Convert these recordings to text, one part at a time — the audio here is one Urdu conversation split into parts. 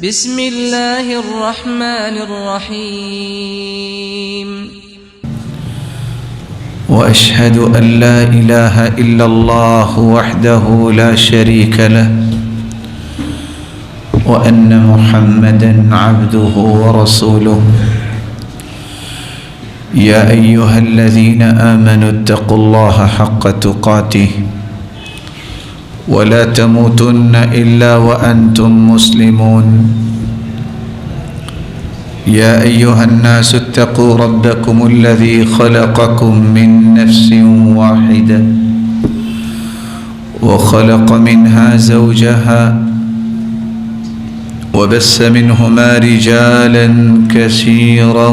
بسم اللہ الرحمن الرحیم وأشهد أن لا إله إلا الله وحده لا شريك له وأن محمدًا عبده ورسوله يا أيها الذين آمنوا اتقوا الله حق تقاته ولا تموتن إلا وأنتم مسلمون يا أيها الناس اتقوا ربكم الذي خلقكم من نفس واحدة وخلق منها زوجها وبث منهما رجالا كثيرا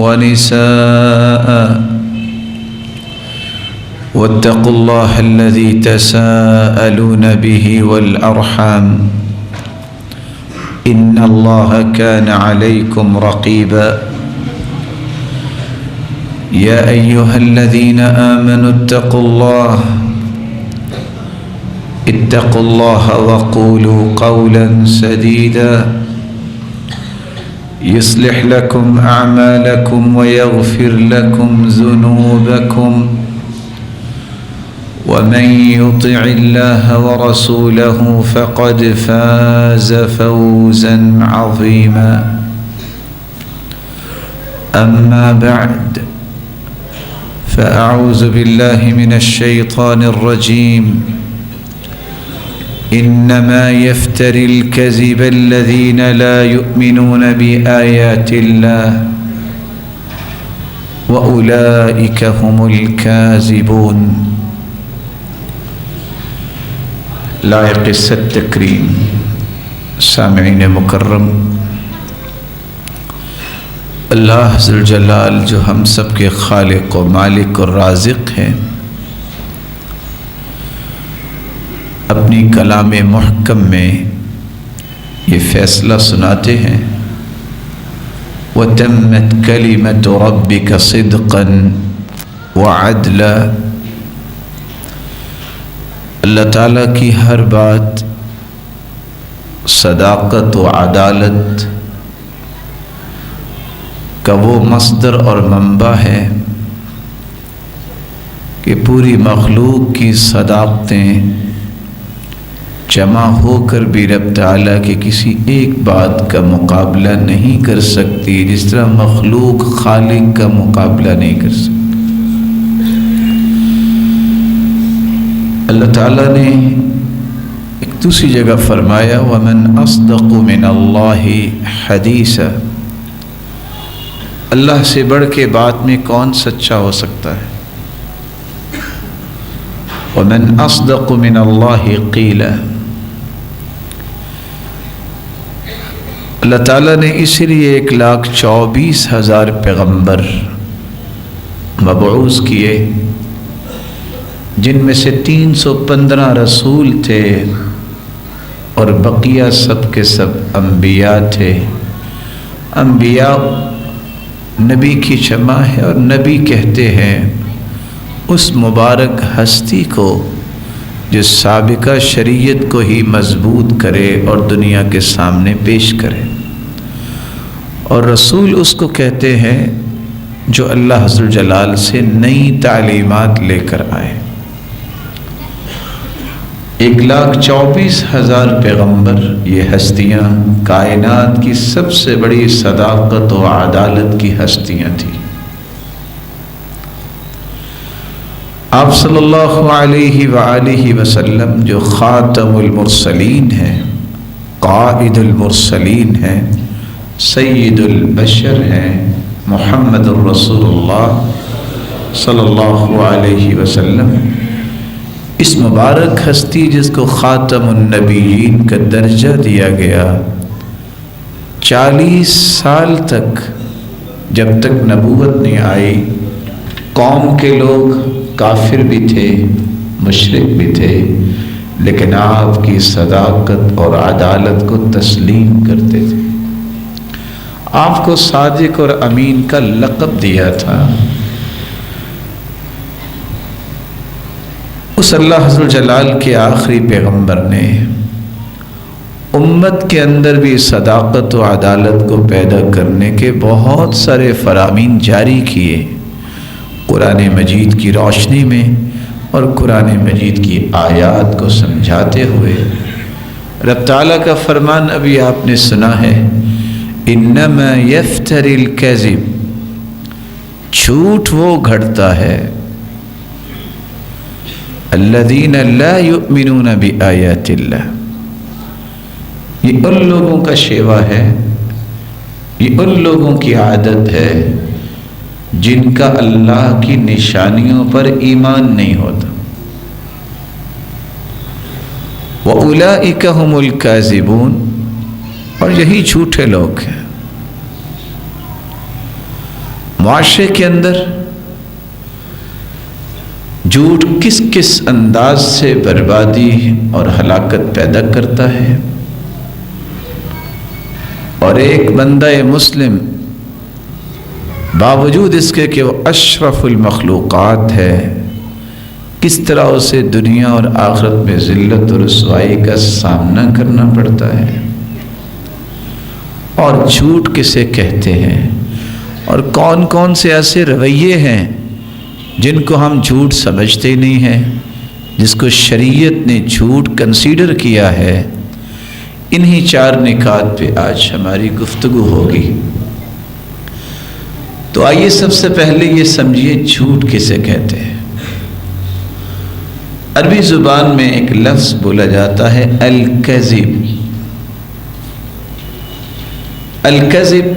ونساء واتقوا الله الذي تساءلون به والأرحام إن الله كان عليكم رقيبا يا أيها الذين آمنوا اتقوا الله وقولوا قولا سديدا يصلح لكم أعمالكم ويغفر لكم ذنوبكم ومن يطع الله ورسوله فقد فاز فوزا عظيما أما بعد فأعوذ بالله من الشيطان الرجيم إنما يفتري الكذب الذين لا يؤمنون بآيات الله وأولئك هم الكاذبون لائق ست تکریم سامعین مکرم، اللہ ذوالجلال جو ہم سب کے خالق و مالک و رازق ہیں، اپنی کلام محکم میں یہ فیصلہ سناتے ہیں وَتَمَّتْ كَلِمَةُ رَبِّكَ صِدْقًا وَعَدْلًا۔ اللہ تعالیٰ کی ہر بات صداقت و عدالت کا وہ مصدر اور منبع ہے کہ پوری مخلوق کی صداقتیں جمع ہو کر بھی رب تعالیٰ کے کسی ایک بات کا مقابلہ نہیں کر سکتی، جس طرح مخلوق خالق کا مقابلہ نہیں کر سکتی۔ اللہ تعالیٰ نے ایک دوسری جگہ فرمایا وَمَنْ أَصْدَقُ مِنَ اللَّهِ حَدِيثًا، اللہ سے بڑھ کے بات میں کون سچا ہو سکتا ہے؟ وَمَنْ أَصْدَقُ مِنَ اللَّهِ قِيلًا، اللہ تعالیٰ نے اس لیے 1,24,000 پیغمبر مبعوث کیے، جن میں سے 315 رسول تھے اور بقیہ سب کے سب انبیاء تھے۔ انبیاء نبی کی جمع ہے، اور نبی کہتے ہیں اس مبارک ہستی کو جو سابقہ شریعت کو ہی مضبوط کرے اور دنیا کے سامنے پیش کرے، اور رسول اس کو کہتے ہیں جو اللہ ذوالجلال سے نئی تعلیمات لے کر آئے۔ 1,24,000 پیغمبر، یہ ہستیاں کائنات کی سب سے بڑی صداقت و عدالت کی ہستیاں تھیں۔ آپ صلی اللہ علیہ وآلہ وسلم جو خاتم المرسلین ہیں، قائد المرسلین ہیں، سید البشر ہیں، محمد الرسول اللہ صلی اللہ علیہ وسلم، اس مبارک ہستی جس کو خاتم النبیین کا درجہ دیا گیا، 40 سال تک جب تک نبوت نہیں آئی، قوم کے لوگ کافر بھی تھے، مشرک بھی تھے، لیکن آپ کی صداقت اور عدالت کو تسلیم کرتے تھے۔ آپ کو صادق اور امین کا لقب دیا تھا۔ اس اللہ ذوالجلال کے آخری پیغمبر نے امت کے اندر بھی صداقت و عدالت کو پیدا کرنے کے بہت سارے فرامین جاری کیے قرآن مجید کی روشنی میں اور قرآن مجید کی آیات کو سمجھاتے ہوئے۔ رب تعالیٰ کا فرمان ابھی آپ نے سنا ہے، انما یفتری الکذب، جھوٹ وہ گھڑتا ہے الذین لا یؤمنون بآیات اللہ، یہ ان لوگوں کا شیوا ہے، یہ ان لوگوں کی عادت ہے جن کا اللہ کی نشانیوں پر ایمان نہیں ہوتا۔ وَأُولَئِكَ هُمُ الْكَاذِبُونَ، اور یہی جھوٹے لوگ ہیں۔ معاشرے کے اندر جھوٹ کس کس انداز سے بربادی اور ہلاکت پیدا کرتا ہے، اور ایک بندہ مسلم باوجود اس کے کہ وہ اشرف المخلوقات ہے، کس طرح اسے دنیا اور آخرت میں ذلت اور رسوائی کا سامنا کرنا پڑتا ہے، اور جھوٹ کسے کہتے ہیں، اور کون کون سے ایسے رویے ہیں جن کو ہم جھوٹ سمجھتے ہی نہیں ہیں، جس کو شریعت نے جھوٹ کنسیڈر کیا ہے۔ انہی چار نکات پہ آج ہماری گفتگو ہوگی۔ تو آئیے سب سے پہلے یہ سمجھیے جھوٹ کسے کہتے ہیں۔ عربی زبان میں ایک لفظ بولا جاتا ہے الکذب۔ الکذب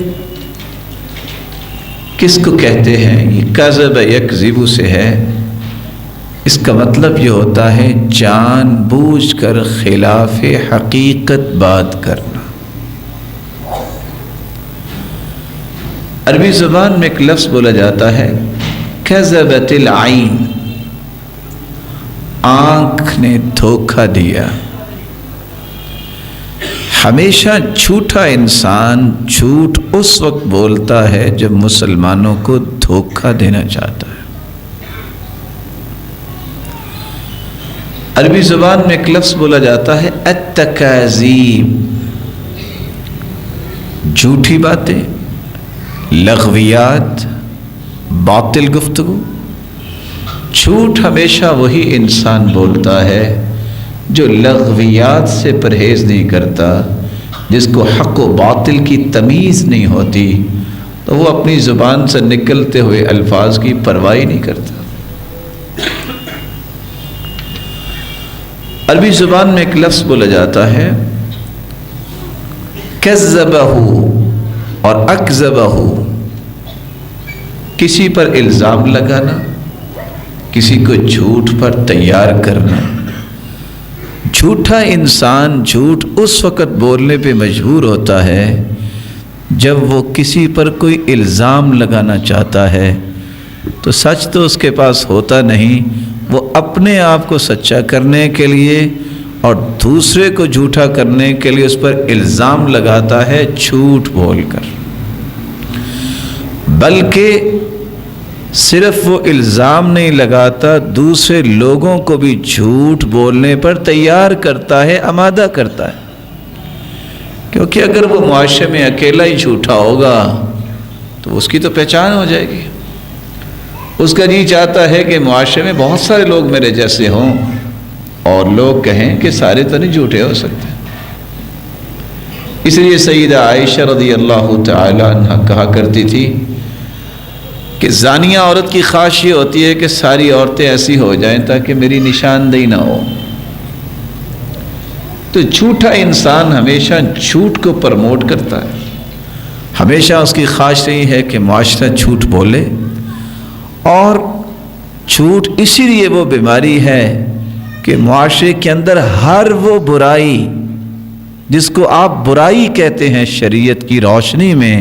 کس کو کہتے ہیں؟ یہ کذب یکذب سے ہے، اس کا مطلب یہ ہوتا ہے جان بوجھ کر خلاف حقیقت بات کرنا۔ عربی زبان میں ایک لفظ بولا جاتا ہے کذبت العین، آنکھ نے دھوکہ دیا۔ ہمیشہ جھوٹا انسان جھوٹ اس وقت بولتا ہے جب مسلمانوں کو دھوکہ دینا چاہتا ہے۔ عربی زبان میں ایک لفظ بولا جاتا ہے التکاذیب، جھوٹی باتیں، لغویات، باطل گفتگو۔ جھوٹ ہمیشہ وہی انسان بولتا ہے جو لغویات سے پرہیز نہیں کرتا، جس کو حق و باطل کی تمیز نہیں ہوتی، تو وہ اپنی زبان سے نکلتے ہوئے الفاظ کی پرواہ نہیں کرتا۔ عربی زبان میں ایک لفظ بولا جاتا ہے کذبہ اور اکذبہ، کسی پر الزام لگانا، کسی کو جھوٹ پر تیار کرنا۔ جھوٹا انسان جھوٹ اس وقت بولنے پہ مجبور ہوتا ہے جب وہ کسی پر کوئی الزام لگانا چاہتا ہے، تو سچ تو اس کے پاس ہوتا نہیں، وہ اپنے آپ کو سچا کرنے کے لیے اور دوسرے کو جھوٹا کرنے کے لیے اس پر الزام لگاتا ہے جھوٹ بول کر۔ بلکہ صرف وہ الزام نہیں لگاتا، دوسرے لوگوں کو بھی جھوٹ بولنے پر تیار کرتا ہے، آمادہ کرتا ہے۔ کیونکہ اگر وہ معاشرے میں اکیلا ہی جھوٹا ہوگا تو اس کی تو پہچان ہو جائے گی۔ اس کا جی چاہتا ہے کہ معاشرے میں بہت سارے لوگ میرے جیسے ہوں اور لوگ کہیں کہ سارے تو نہیں جھوٹے ہو سکتے۔ اس لیے سیدہ عائشہ رضی اللہ تعالی عنہ کہا کرتی تھی کہ زانیہ عورت کی خواہش یہ ہوتی ہے کہ ساری عورتیں ایسی ہو جائیں تاکہ میری نشاندہی نہ ہو۔ تو جھوٹا انسان ہمیشہ جھوٹ کو پرموٹ کرتا ہے، ہمیشہ اس کی خواہش یہی ہے کہ معاشرہ جھوٹ بولے، اور جھوٹ اسی لیے وہ بیماری ہے کہ معاشرے کے اندر ہر وہ برائی جس کو آپ برائی کہتے ہیں شریعت کی روشنی میں،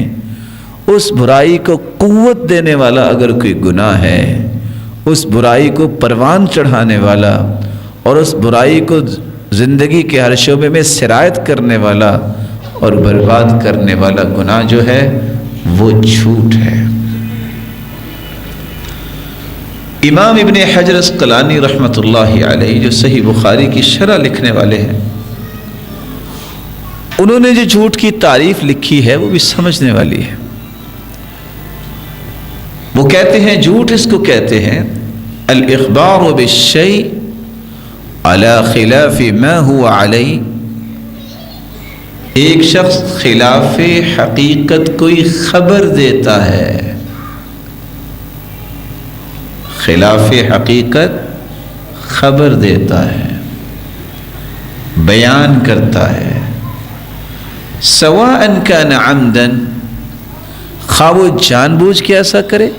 اس برائی کو قوت دینے والا اگر کوئی گناہ ہے، اس برائی کو پروان چڑھانے والا اور اس برائی کو زندگی کے ہر شعبے میں سرایت کرنے والا اور برباد کرنے والا گناہ جو ہے وہ جھوٹ ہے۔ امام ابن حجر عسقلانی رحمۃ اللہ علیہ جو صحیح بخاری کی شرح لکھنے والے ہیں، انہوں نے جو جھوٹ کی تعریف لکھی ہے وہ بھی سمجھنے والی ہے. وہ کہتے ہیں جھوٹ اس کو کہتے ہیں الاخبار بالشیء علی خلاف ما هو علیہ. ایک شخص خلاف حقیقت کوئی خبر دیتا ہے، خلاف حقیقت خبر دیتا ہے، بیان کرتا ہے. سواء کان عمدا، خواہ وہ جان بوجھ کے ایسا کرے،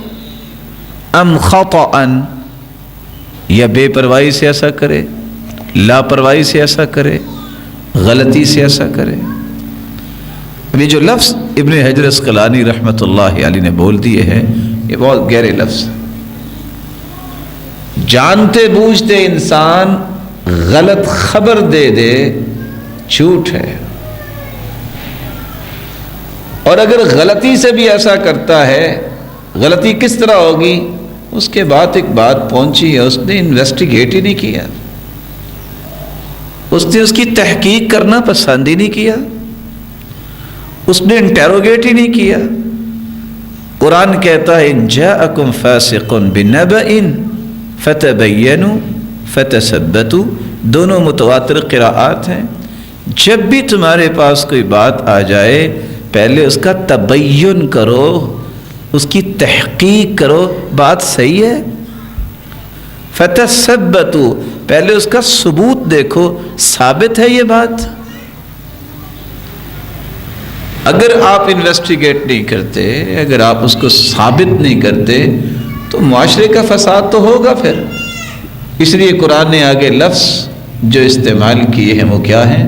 ام خطأ، یا بے پرواہی سے ایسا کرے، لاپرواہی سے ایسا کرے، غلطی سے ایسا کرے. یہ جو لفظ ابن حجر اسقلانی رحمۃ اللہ علیہ نے بول دیے ہیں یہ بہت گہرے لفظ ہیں. جانتے بوجھتے انسان غلط خبر دے دے جھوٹ ہے، اور اگر غلطی سے بھی ایسا کرتا ہے، غلطی کس طرح ہوگی؟ اس کے بعد ایک بات پہنچی ہے، اس نے انویسٹیگیٹ ہی نہیں کیا، اس نے اس کی تحقیق کرنا پسند ہی نہیں کیا، اس نے انٹیروگیٹ ہی نہیں کیا. قرآن کہتا ہے ان جاءکم فاسق بنبأ فتبینوا فتثبتوا، دونوں متواتر قراءات ہیں. جب بھی تمہارے پاس کوئی بات آ جائے پہلے اس کا تبین کرو، اس کی تحقیق کرو، بات صحیح ہے. فتثبتوا، پہلے اس کا ثبوت دیکھو، ثابت ہے یہ بات. اگر آپ انویسٹیگیٹ نہیں کرتے، اگر آپ اس کو ثابت نہیں کرتے تو معاشرے کا فساد تو ہوگا پھر. اس لیے قرآن نے آگے لفظ جو استعمال کیے ہیں وہ کیا ہیں؟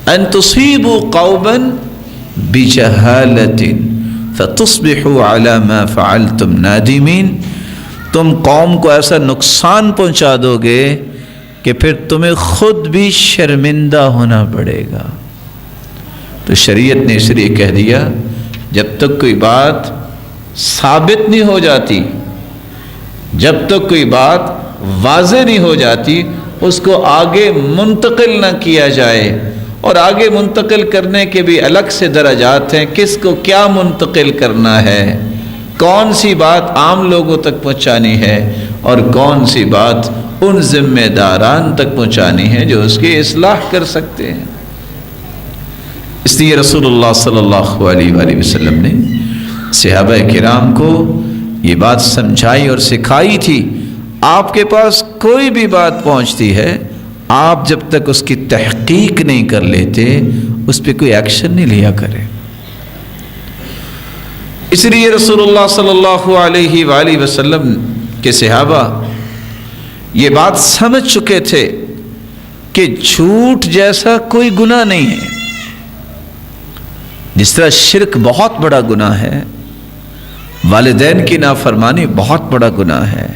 ان تصیبوا قوما بجہالۃ فتصبحوا علی ما فعلتم نادمین. تم قوم کو ایسا نقصان پہنچا دو گے کہ پھر تمہیں خود بھی شرمندہ ہونا پڑے گا. تو شریعت نے اس لیے کہہ دیا جب تک کوئی بات ثابت نہیں ہو جاتی، جب تک کوئی بات واضح نہیں ہو جاتی، اس کو آگے منتقل نہ کیا جائے. اور آگے منتقل کرنے کے بھی الگ سے درجات ہیں، کس کو کیا منتقل کرنا ہے، کون سی بات عام لوگوں تک پہنچانی ہے اور کون سی بات ان ذمہ داران تک پہنچانی ہے جو اس کی اصلاح کر سکتے ہیں. اس لیے رسول اللہ صلی اللہ علیہ وآلہ وسلم نے صحابہ کرام کو یہ بات سمجھائی اور سکھائی تھی. آپ کے پاس کوئی بھی بات پہنچتی ہے، آپ جب تک اس کی تحقیق نہیں کر لیتے اس پہ کوئی ایکشن نہیں لیا کرے. اس لیے رسول اللہ صلی اللہ علیہ وآلہ وسلم کے صحابہ یہ بات سمجھ چکے تھے کہ جھوٹ جیسا کوئی گناہ نہیں ہے. جس طرح شرک بہت بڑا گناہ ہے، والدین کی نافرمانی بہت بڑا گناہ ہے.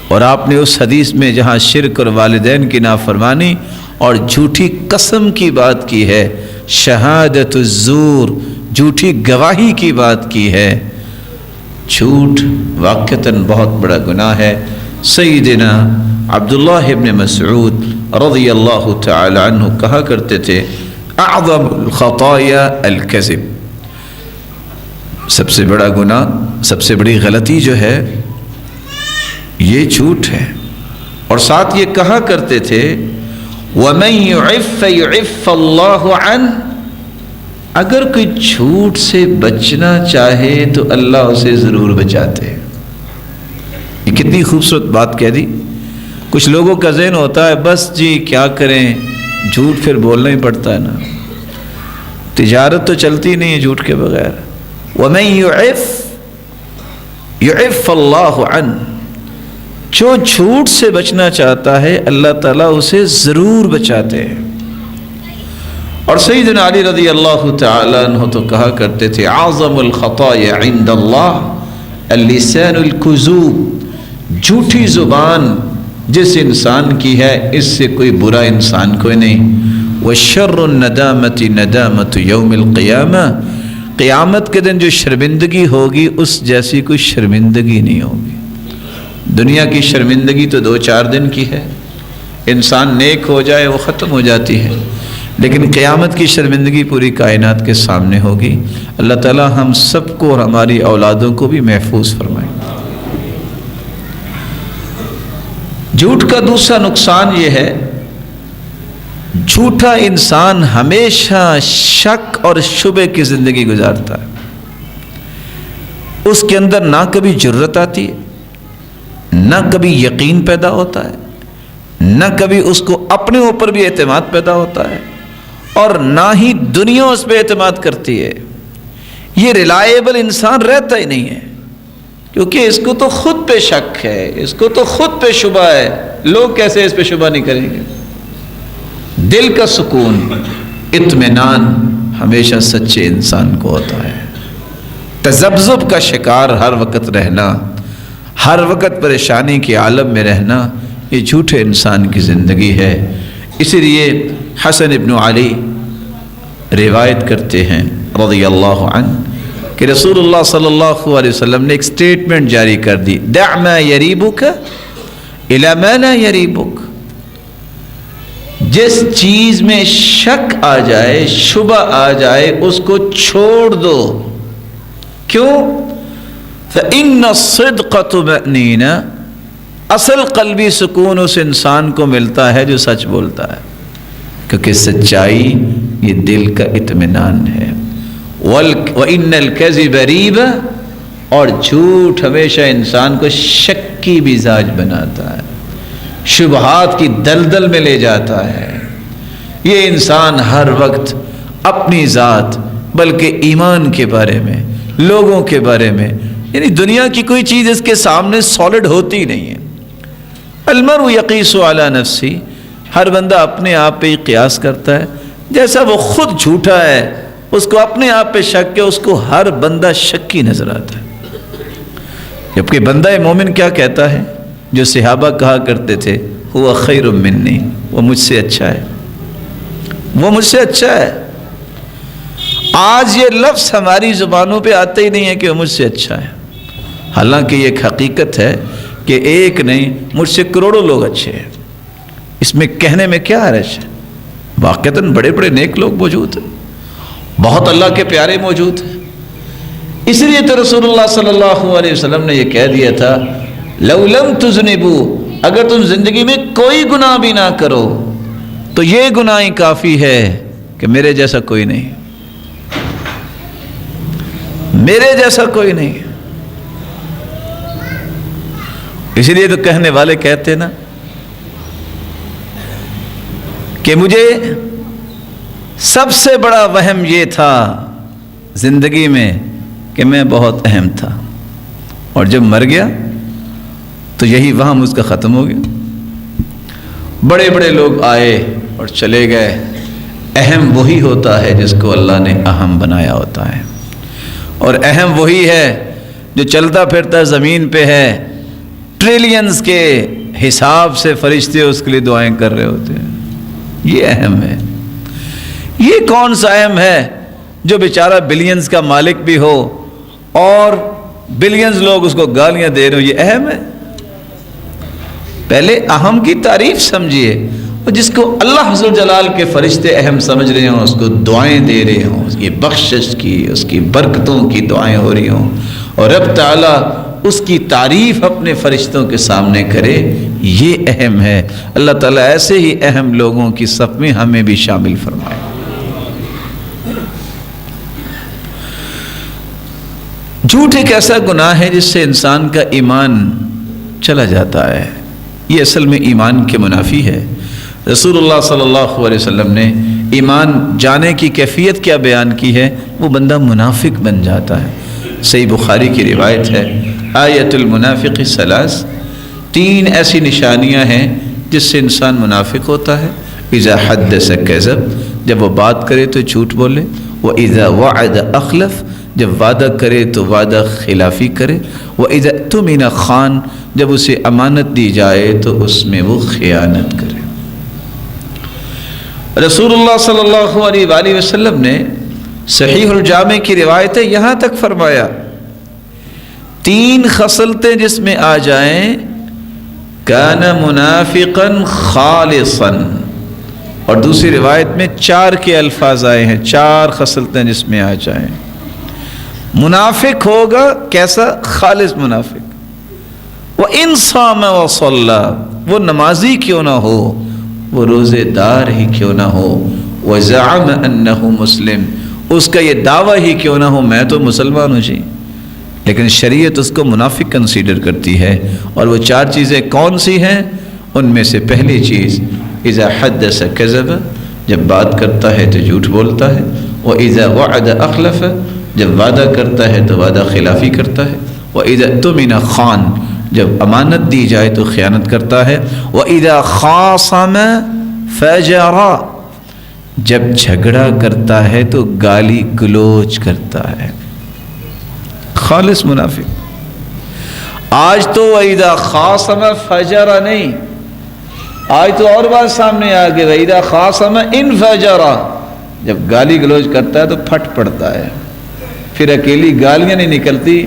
اور آپ نے اس حدیث میں جہاں شرک اور والدین کی نافرمانی اور جھوٹی قسم کی بات کی ہے، شہادت الزور، جھوٹی گواہی کی بات کی ہے. جھوٹ واقعتاً بہت بڑا گناہ ہے. سیدنا عبداللہ ابن مسعود رضی اللہ تعالی عنہ کہا کرتے تھے اعظم الخطایا الکذب، سب سے بڑا گناہ، سب سے بڑی غلطی جو ہے یہ جھوٹ ہے. اور ساتھ یہ کہا کرتے تھے وَمَن يُعِفَّ يُعِفَّ اللَّهُ عَنْهُ، اگر کوئی جھوٹ سے بچنا چاہے تو اللہ اسے ضرور بچاتے ہیں. یہ کتنی خوبصورت بات کہہ دی. کچھ لوگوں کا ذہن ہوتا ہے بس جی کیا کریں، جھوٹ پھر بولنا ہی پڑتا ہے نا، تجارت تو چلتی نہیں ہے جھوٹ کے بغیر. وَمَن يُعِفَّ اللَّهُ عَنْهُ، جو جھوٹ سے بچنا چاہتا ہے اللہ تعالیٰ اسے ضرور بچاتے ہیں. اور سیدنا علی رضی اللہ تعالیٰ عنہ تو کہا کرتے تھے اعظم الخطایا عند اللہ اللسان الکذوب، جھوٹی زبان جس انسان کی ہے اس سے کوئی برا انسان کوئی نہیں. وشر الندامت ندامت یوم القیامہ، قیامت کے دن جو شرمندگی ہوگی اس جیسی کوئی شرمندگی نہیں ہوگی. دنیا کی شرمندگی تو 2-4 دن کی ہے، انسان نیک ہو جائے وہ ختم ہو جاتی ہے، لیکن قیامت کی شرمندگی پوری کائنات کے سامنے ہوگی۔ اللہ تعالی ہم سب کو اور ہماری اولادوں کو بھی محفوظ فرمائے۔ جھوٹ کا دوسرا نقصان یہ ہے، جھوٹا انسان ہمیشہ شک اور شبہ کی زندگی گزارتا ہے۔ اس کے اندر نہ کبھی جرت آتی ہے، نہ کبھی یقین پیدا ہوتا ہے، نہ کبھی اس کو اپنے اوپر بھی اعتماد پیدا ہوتا ہے، اور نہ ہی دنیا اس پہ اعتماد کرتی ہے۔ یہ ریلائیبل انسان رہتا ہی نہیں ہے، کیونکہ اس کو تو خود پہ شک ہے، اس کو تو خود پہ شبہ ہے، لوگ کیسے اس پہ شبہ نہیں کریں گے۔ دل کا سکون، اطمینان ہمیشہ سچے انسان کو ہوتا ہے۔ تذبذب کا شکار ہر وقت رہنا، ہر وقت پریشانی کے عالم میں رہنا، یہ جھوٹے انسان کی زندگی ہے۔ اسی لیے حسن ابن علی روایت کرتے ہیں رضی اللہ عنہ کہ رسول اللہ صلی اللہ علیہ وسلم نے ایک سٹیٹمنٹ جاری کر دی، دع ما یریبک الی ما لا یریبک۔ جس چیز میں شک آ جائے، شبہ آ جائے، اس کو چھوڑ دو۔ کیوں؟ فإن الصدق طمأنینہ، اصل قلبی سکون اس انسان کو ملتا ہے جو سچ بولتا ہے، کیونکہ سچائی یہ دل کا اطمینان ہے۔ وَإِنَّ الْكَذِبَ رِيبَ، اور جھوٹ ہمیشہ انسان کو شکی مزاج بناتا ہے، شبہات کی دلدل میں لے جاتا ہے۔ یہ انسان ہر وقت اپنی ذات بلکہ ایمان کے بارے میں، لوگوں کے بارے میں، یعنی دنیا کی کوئی چیز اس کے سامنے سالڈ ہوتی نہیں ہے۔ المرء یقیس علی نفسی، ہر بندہ اپنے آپ پہ ہی قیاس کرتا ہے، جیسا وہ خود جھوٹا ہے اس کو اپنے آپ پہ شک ہے، اس کو ہر بندہ شکی نظر آتا ہے۔ جبکہ بندہ مومن کیا کہتا ہے؟ جو صحابہ کہا کرتے تھے ہوا خیر منی، وہ مجھ سے اچھا ہے، وہ مجھ سے اچھا ہے۔ آج یہ لفظ ہماری زبانوں پہ آتے ہی نہیں ہے کہ وہ مجھ سے اچھا ہے، حالانکہ یہ ایک حقیقت ہے کہ ایک نہیں مجھ سے کروڑوں لوگ اچھے ہیں۔ اس میں کہنے میں کیا حرج ہے؟ واقعتاً بڑے بڑے نیک لوگ موجود ہیں، بہت اللہ کے پیارے موجود ہیں۔ اس لیے تو رسول اللہ صلی اللہ علیہ وسلم نے یہ کہہ دیا تھا، لو لم تذنبوا، اگر تم زندگی میں کوئی گناہ بھی نہ کرو تو یہ گناہ ہی کافی ہے کہ میرے جیسا کوئی نہیں، میرے جیسا کوئی نہیں۔ اسی لیے تو کہنے والے کہتے ہیں نا کہ مجھے سب سے بڑا وہم یہ تھا زندگی میں کہ میں بہت اہم تھا، اور جب مر گیا تو یہی وہم اس کا ختم ہو گیا۔ بڑے بڑے لوگ آئے اور چلے گئے، اہم وہی ہوتا ہے جس کو اللہ نے اہم بنایا ہوتا ہے، اور اہم وہی ہے جو چلتا پھرتا زمین پہ ہے، ٹریلینز کے حساب سے فرشتے اس کے لیے دعائیں کر رہے ہوتے ہیں۔ یہ اہم ہے۔ یہ کون سا اہم ہے جو بیچارہ بلینز کا مالک بھی ہو اور بلینز لوگ اس کو گالیاں دے رہے ہو؟ یہ اہم ہے۔ پہلے اہم کی تعریف سمجھیے، اور جس کو اللہ حضر جلال کے فرشتے اہم سمجھ رہے ہوں، اس کو دعائیں دے رہے ہوں، اس کی بخشش کی، اس کی برکتوں کی دعائیں ہو رہی ہوں، اور رب تعالیٰ اس کی تعریف اپنے فرشتوں کے سامنے کرے، یہ اہم ہے۔ اللہ تعالیٰ ایسے ہی اہم لوگوں کی صف میں ہمیں بھی شامل فرمائے۔ جھوٹ ایک ایسا گناہ ہے جس سے انسان کا ایمان چلا جاتا ہے، یہ اصل میں ایمان کے منافی ہے۔ رسول اللہ صلی اللہ علیہ وسلم نے ایمان جانے کی کیفیت کیا بیان کی ہے؟ وہ بندہ منافق بن جاتا ہے۔ صحیح بخاری کی روایت ہے، آیت المنافق ثلاث، تین ایسی نشانیاں ہیں جس سے انسان منافق ہوتا ہے۔ اذا حدث کذب، جب وہ بات کرے تو جھوٹ بولے، واذا وعد اخلف، جب وعدہ کرے تو وعدہ خلافی کرے، واذا اؤتمن خان، جب اسے امانت دی جائے تو اس میں وہ خیانت کرے۔ رسول اللہ صلی اللہ علیہ وآلہ وسلم نے صحیح الجامع کی روایت ہے، یہاں تک فرمایا تین خصلتیں جس میں آ جائیں، کان منافقا خالصا، اور دوسری روایت میں 4 کے الفاظ آئے ہیں، 4 خصلتیں جس میں آ جائیں۔ منافق ہوگا کیسا؟ خالص منافق۔ وَإِن صَامَ وَصَلَّى، وہ نمازی کیوں نہ ہو، وہ روزے دار ہی کیوں نہ ہو، وَزَعَمَ أَنَّهُ مسلم، اس کا یہ دعویٰ ہی کیوں نہ ہو میں تو مسلمان ہوں جی، لیکن شریعت اس کو منافق کنسیڈر کرتی ہے۔ اور وہ 4 چیزیں کون سی ہیں؟ ان میں سے پہلی چیز اذا حدث کذب، جب بات کرتا ہے تو جھوٹ بولتا ہے، واذا وعد اخلف، جب وعدہ کرتا ہے تو وعدہ خلافی کرتا ہے، واذا اؤتمن خان، جب امانت دی جائے تو خیانت کرتا ہے، واذا خاصم فجر، جب جھگڑا کرتا ہے تو گالی گلوچ کرتا ہے۔ خالص منافق۔ آج تو وَإِذَا خَاصَمَ فَجَرَ نہیں، آج تو اور بات سامنے آ گئی، وَإِذَا خَاصَمَ انْفَجَرَ، جب گالی گلوچ کرتا ہے تو پھٹ پڑتا ہے، پھر اکیلی گالیاں نہیں نکلتی،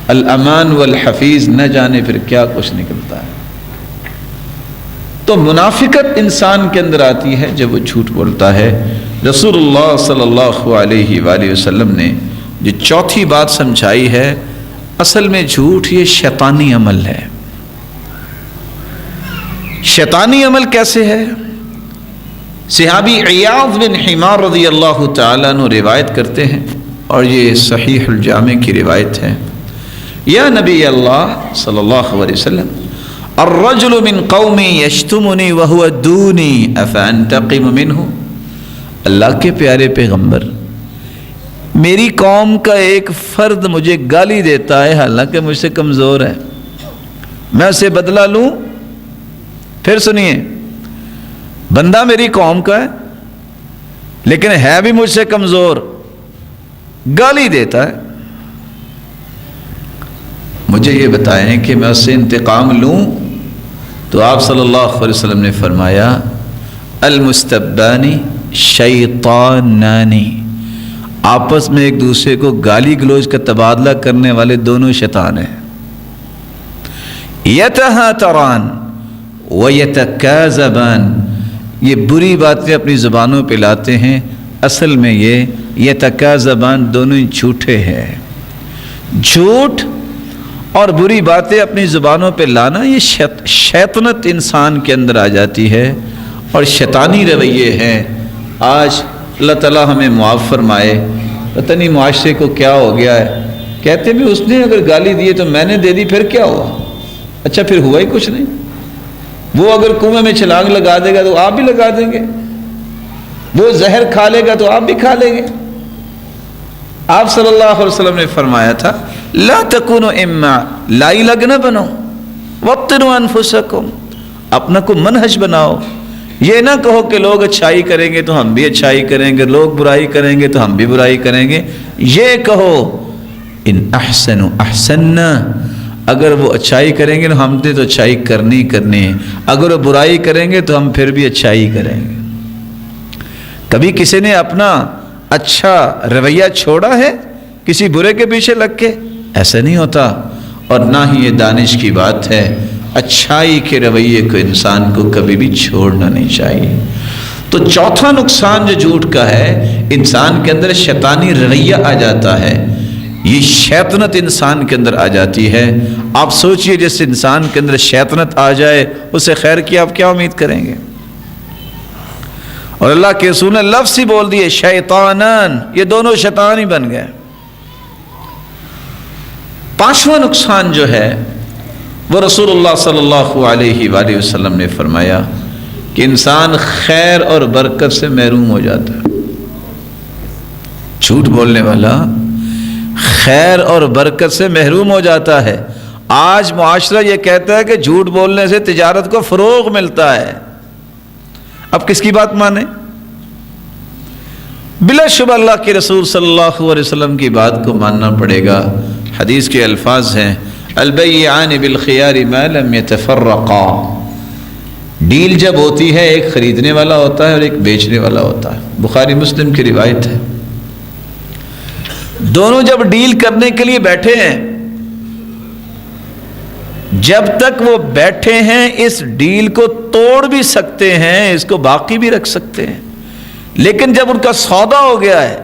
الامان والحفیظ نہ جانے پھر کیا کچھ نکلتا ہے۔ تو منافقت انسان کے اندر آتی ہے جب وہ جھوٹ بولتا ہے۔ رسول اللہ صلی اللہ علیہ وآلہ وسلم نے جو 4تھی بات سمجھائی ہے، اصل میں جھوٹ یہ شیطانی عمل ہے۔ شیطانی عمل کیسے ہے؟ صحابی عیاض بن حمار رضی اللہ تعالیٰ عنہ روایت کرتے ہیں، اور یہ صحیح الجامع کی روایت ہے، یا نبی اللہ صلی اللہ علیہ وسلم، الرجل من قومی یشتمنی وہو دونی افانتقم منہ، اللہ کے پیارے پیغمبر، میری قوم کا ایک فرد مجھے گالی دیتا ہے حالانکہ مجھ سے کمزور ہے، میں اسے بدلہ لوں؟ پھر سنیے، بندہ میری قوم کا ہے لیکن ہے بھی مجھ سے کمزور، گالی دیتا ہے، مجھے یہ بتائیں کہ میں اس سے انتقام لوں؟ تو آپ صلی اللہ علیہ وسلم نے فرمایا، المستبانی شیطانانی، آپس میں ایک دوسرے کو گالی گلوچ کا تبادلہ کرنے والے دونوں شیطان ہیں، یتہاتران ویتکاذبان، یہ بری باتیں اپنی زبانوں پہ لاتے ہیں، اصل میں یہ یتکاذبان دونوں جھوٹے ہیں۔ جھوٹ اور بری باتیں اپنی زبانوں پہ لانا، یہ شیطنت انسان کے اندر آ جاتی ہے اور شیطانی رویے ہیں۔ آج اللہ تعالیٰ ہمیں معاف فرمائے، پتہ نہیں معاشرے کو کیا ہو گیا ہے، کہتے بھی اس نے اگر گالی دی تو میں نے دے دی، پھر کیا ہوا؟ اچھا پھر ہوا ہی کچھ نہیں۔ وہ اگر کنویں میں چھلانگ لگا دے گا تو آپ بھی لگا دیں گے، وہ زہر کھا لے گا تو آپ بھی کھا لیں گے۔ آپ صلی اللہ علیہ وسلم نے فرمایا تھا، لا تکونوا اما، لائی لگ نہ بنو، وطنوا انفسکم، اپنا کو منہج بناؤ، یہ نہ کہو کہ لوگ اچھائی کریں گے تو ہم بھی اچھائی کریں گے، لوگ برائی کریں گے تو ہم بھی برائی کریں گے، یہ کہو ان احسنوا احسننا، اگر وہ اچھائی کریں گے تو ہم نے تو اچھائی کرنی ہے، اگر وہ برائی کریں گے تو ہم پھر بھی اچھائی کریں گے۔ کبھی کسی نے اپنا اچھا رویہ چھوڑا ہے کسی برے کے پیچھے لگ کے؟ ایسا نہیں ہوتا، اور نہ ہی یہ دانش کی بات ہے۔ اچھائی کے رویے کو انسان کو کبھی بھی چھوڑنا نہیں چاہیے۔ تو 4تھا نقصان جو جھوٹ کا ہے، انسان کے اندر شیطانی رویہ آ جاتا ہے، یہ شیطنت انسان کے اندر آ جاتی ہے۔ آپ سوچئے جس انسان کے اندر شیطنت آ جائے اسے خیر کی آپ کیا امید کریں گے؟ اور اللہ کے رسول نے لفظ ہی بول دیے شیطانان، یہ دونوں شیطان ہی بن گئے۔ 5واں نقصان جو ہے وہ رسول اللہ صلی اللہ علیہ وآلہ وسلم نے فرمایا کہ انسان خیر اور برکت سے محروم ہو جاتا ہے۔ جھوٹ بولنے والا خیر اور برکت سے محروم ہو جاتا ہے۔ آج معاشرہ یہ کہتا ہے کہ جھوٹ بولنے سے تجارت کو فروغ ملتا ہے، اب کس کی بات مانیں؟ بلا شبہ اللہ کے رسول صلی اللہ علیہ وسلم کی بات کو ماننا پڑے گا۔ حدیث کے الفاظ ہیں، البیعان بالخیار ما لم یتفرقا، ڈیل جب ہوتی ہے ایک خریدنے والا ہوتا ہے اور ایک بیچنے والا ہوتا ہے، بخاری مسلم کی روایت ہے۔ دونوں جب ڈیل کرنے کے لیے بیٹھے ہیں جب تک وہ بیٹھے ہیں اس ڈیل کو توڑ بھی سکتے ہیں، اس کو باقی بھی رکھ سکتے ہیں، لیکن جب ان کا سودا ہو گیا ہے،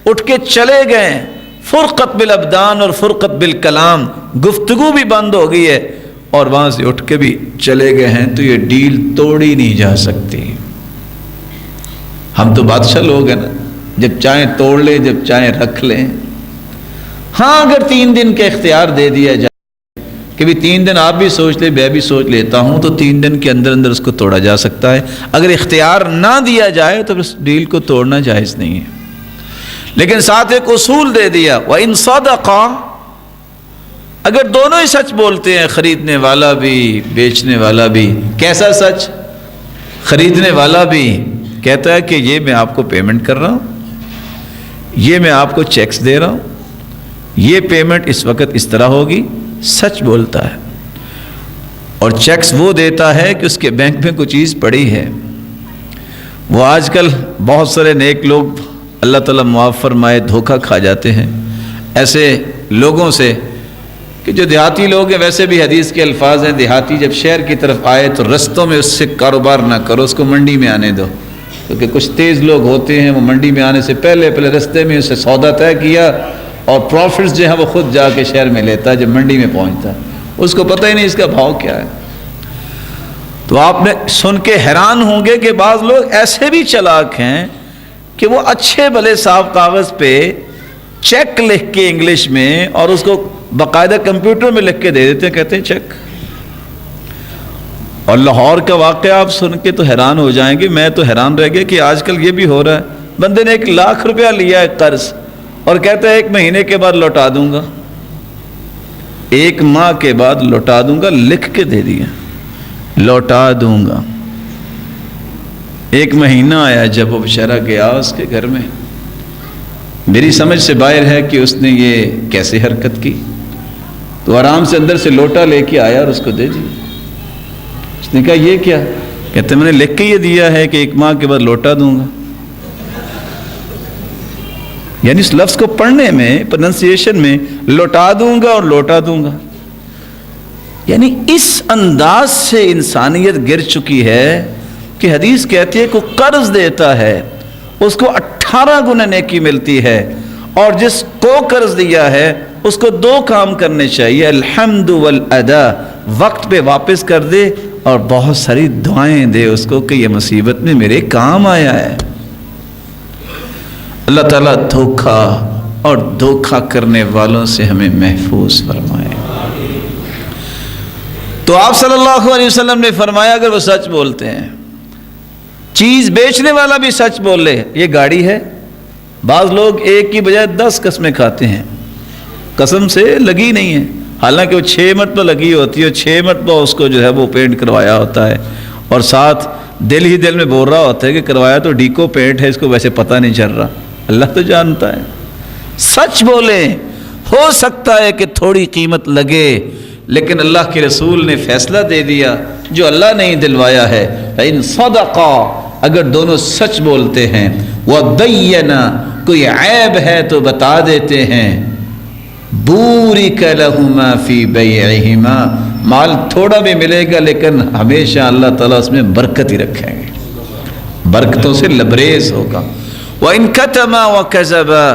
اٹھ کے چلے گئے، فرقت بالابدان اور فرقت بالکلام، گفتگو بھی بند ہو گئی ہے اور وہاں سے اٹھ کے بھی چلے گئے ہیں، تو یہ ڈیل توڑی نہیں جا سکتی۔ ہم تو بادشاہ لوگ ہیں نا، جب چاہیں توڑ لیں، جب چاہیں رکھ لیں۔ ہاں اگر 3 دن کا اختیار دے دیا جائے کہ بھی 3 دن آپ بھی سوچ لیں، میں بھی سوچ لیتا ہوں، تو 3 دن کے اندر اندر اس کو توڑا جا سکتا ہے۔ اگر اختیار نہ دیا جائے تو اس ڈیل کو توڑنا جائز نہیں ہے۔ لیکن ساتھ ایک اصول دے دیا، وَإِن صَدَقَا، اگر دونوں ہی سچ بولتے ہیں، خریدنے والا بھی بیچنے والا بھی۔ کیسا سچ؟ خریدنے والا بھی کہتا ہے کہ یہ میں آپ کو پیمنٹ کر رہا ہوں، یہ میں آپ کو چیکس دے رہا ہوں، یہ پیمنٹ اس وقت اس طرح ہوگی، سچ بولتا ہے۔ اور چیکس وہ دیتا ہے کہ اس کے بینک میں کوئی چیز پڑی ہے۔ وہ آج کل بہت سارے نیک لوگ، اللہ تعالیٰ معاف فرمائے، دھوکہ کھا جاتے ہیں ایسے لوگوں سے کہ جو دیہاتی لوگ ہیں۔ ویسے بھی حدیث کے الفاظ ہیں، دیہاتی جب شہر کی طرف آئے تو رستوں میں اس سے کاروبار نہ کرو، اس کو منڈی میں آنے دو، کیونکہ کچھ تیز لوگ ہوتے ہیں، وہ منڈی میں آنے سے پہلے رستے میں اسے سودا طے کیا اور پروفٹس جو ہے وہ خود جا کے شہر میں لیتا ہے، جب منڈی میں پہنچتا ہے اس کو پتہ ہی نہیں اس کا بھاؤ کیا ہے۔ تو آپ نے سن کے حیران ہوں گے کہ بعض لوگ ایسے بھی چلاک ہیں کہ وہ اچھے بھلے صاف کاغذ پہ چیک لکھ کے انگلش میں اور اس کو باقاعدہ کمپیوٹر میں لکھ کے دے دیتے ہیں، کہتے ہیں چیک۔ اور لاہور کا واقعہ آپ سن کے تو حیران ہو جائیں گے، میں تو حیران رہ گیا کہ آج کل یہ بھی ہو رہا ہے۔ بندے نے 1 لاکھ روپیہ لیا ہے قرض اور کہتا ہے 1 مہینے کے بعد لوٹا دوں گا، 1 ماہ کے بعد لوٹا دوں گا، لکھ کے دے دیا لوٹا دوں گا۔ 1 مہینہ آیا جب وہ بیچارہ گیا اس کے گھر میں، میری سمجھ سے باہر ہے کہ اس نے یہ کیسے حرکت کی۔ تو آرام سے اندر سے لوٹا لے کے آیا اور اس کو دے دیا۔ اس نے کہا یہ کیا؟ کہتے میں نے لکھ کے یہ دیا ہے کہ 1 ماہ کے بعد لوٹا دوں گا۔ یعنی اس لفظ کو پڑھنے میں، پروننسیشن میں لوٹا دوں گا اور لوٹا دوں گا، یعنی اس انداز سے انسانیت گر چکی ہے کہ حدیث کہتی ہے کوئی قرض دیتا ہے اس کو 18 گنا نیکی ملتی ہے، اور جس کو قرض دیا ہے اس کو 2 کام کرنے چاہیے، الحمد والادا، وقت پہ واپس کر دے اور بہت ساری دعائیں دے اس کو کہ یہ مصیبت میں میرے کام آیا ہے۔ اللہ تعالیٰ دھوکہ اور دھوکہ کرنے والوں سے ہمیں محفوظ فرمائے۔ تو آپ صلی اللہ علیہ وسلم نے فرمایا اگر وہ سچ بولتے ہیں، چیز بیچنے والا بھی سچ بول لے، یہ گاڑی ہے، بعض لوگ ایک کی بجائے 10 قسمیں کھاتے ہیں، قسم سے لگی نہیں ہے، حالانکہ وہ 6 مرتبہ لگی ہوتی ہے، 6 مرتبہ اس کو جو ہے وہ پینٹ کروایا ہوتا ہے، اور ساتھ دل ہی دل میں بول رہا ہوتا ہے کہ کروایا تو ڈیکو پینٹ ہے، اس کو ویسے پتہ نہیں چل رہا، اللہ تو جانتا ہے۔ سچ بولیں، ہو سکتا ہے کہ تھوڑی قیمت لگے، لیکن اللہ کے رسول نے فیصلہ دے دیا جو اللہ نے دلوایا ہے، فَإِن صَدَقَا، اگر دونوں سچ بولتے ہیں، وَبَيَّنَا، کوئی عیب ہے تو بتا دیتے ہیں، بُورِكَ لَهُمَا فِي بَيْعِهِمَا، مال تھوڑا بھی ملے گا لیکن ہمیشہ اللہ تعالیٰ اس میں برکت ہی رکھیں گے، برکتوں سے لبریز ہوگا۔ وَإِن كَتَمَا وَكَذَبَا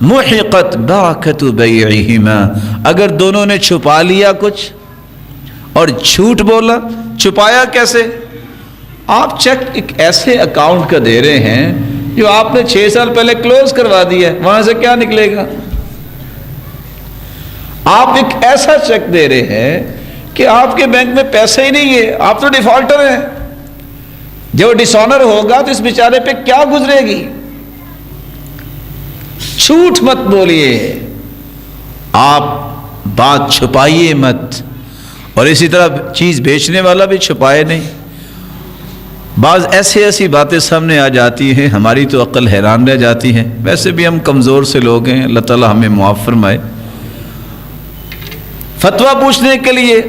مُحِقَتْ بَرَكَةُ بَيْعِهِمَا، اگر دونوں نے چھپا لیا کچھ اور جھوٹ بولا، چھپایا کیسے؟ آپ چیک ایک ایسے اکاؤنٹ کا دے رہے ہیں جو آپ نے 6 سال پہلے کلوز کروا دیا ہے، وہاں سے کیا نکلے گا؟ آپ ایک ایسا چیک دے رہے ہیں کہ آپ کے بینک میں پیسے ہی نہیں ہے، آپ تو ڈیفالٹر ہیں، جو ڈس آنر ہوگا تو اس بیچارے پہ کیا گزرے گی؟ جھوٹ مت بولیے، آپ بات چھپائیے مت، اور اسی طرح چیز بیچنے والا بھی چھپائے نہیں۔ بعض ایسی باتیں سامنے آ جاتی ہیں، ہماری تو عقل حیران رہ جاتی ہے، ویسے بھی ہم کمزور سے لوگ ہیں، اللہ تعالیٰ ہمیں معاف فرمائے۔ فتویٰ پوچھنے کے لیے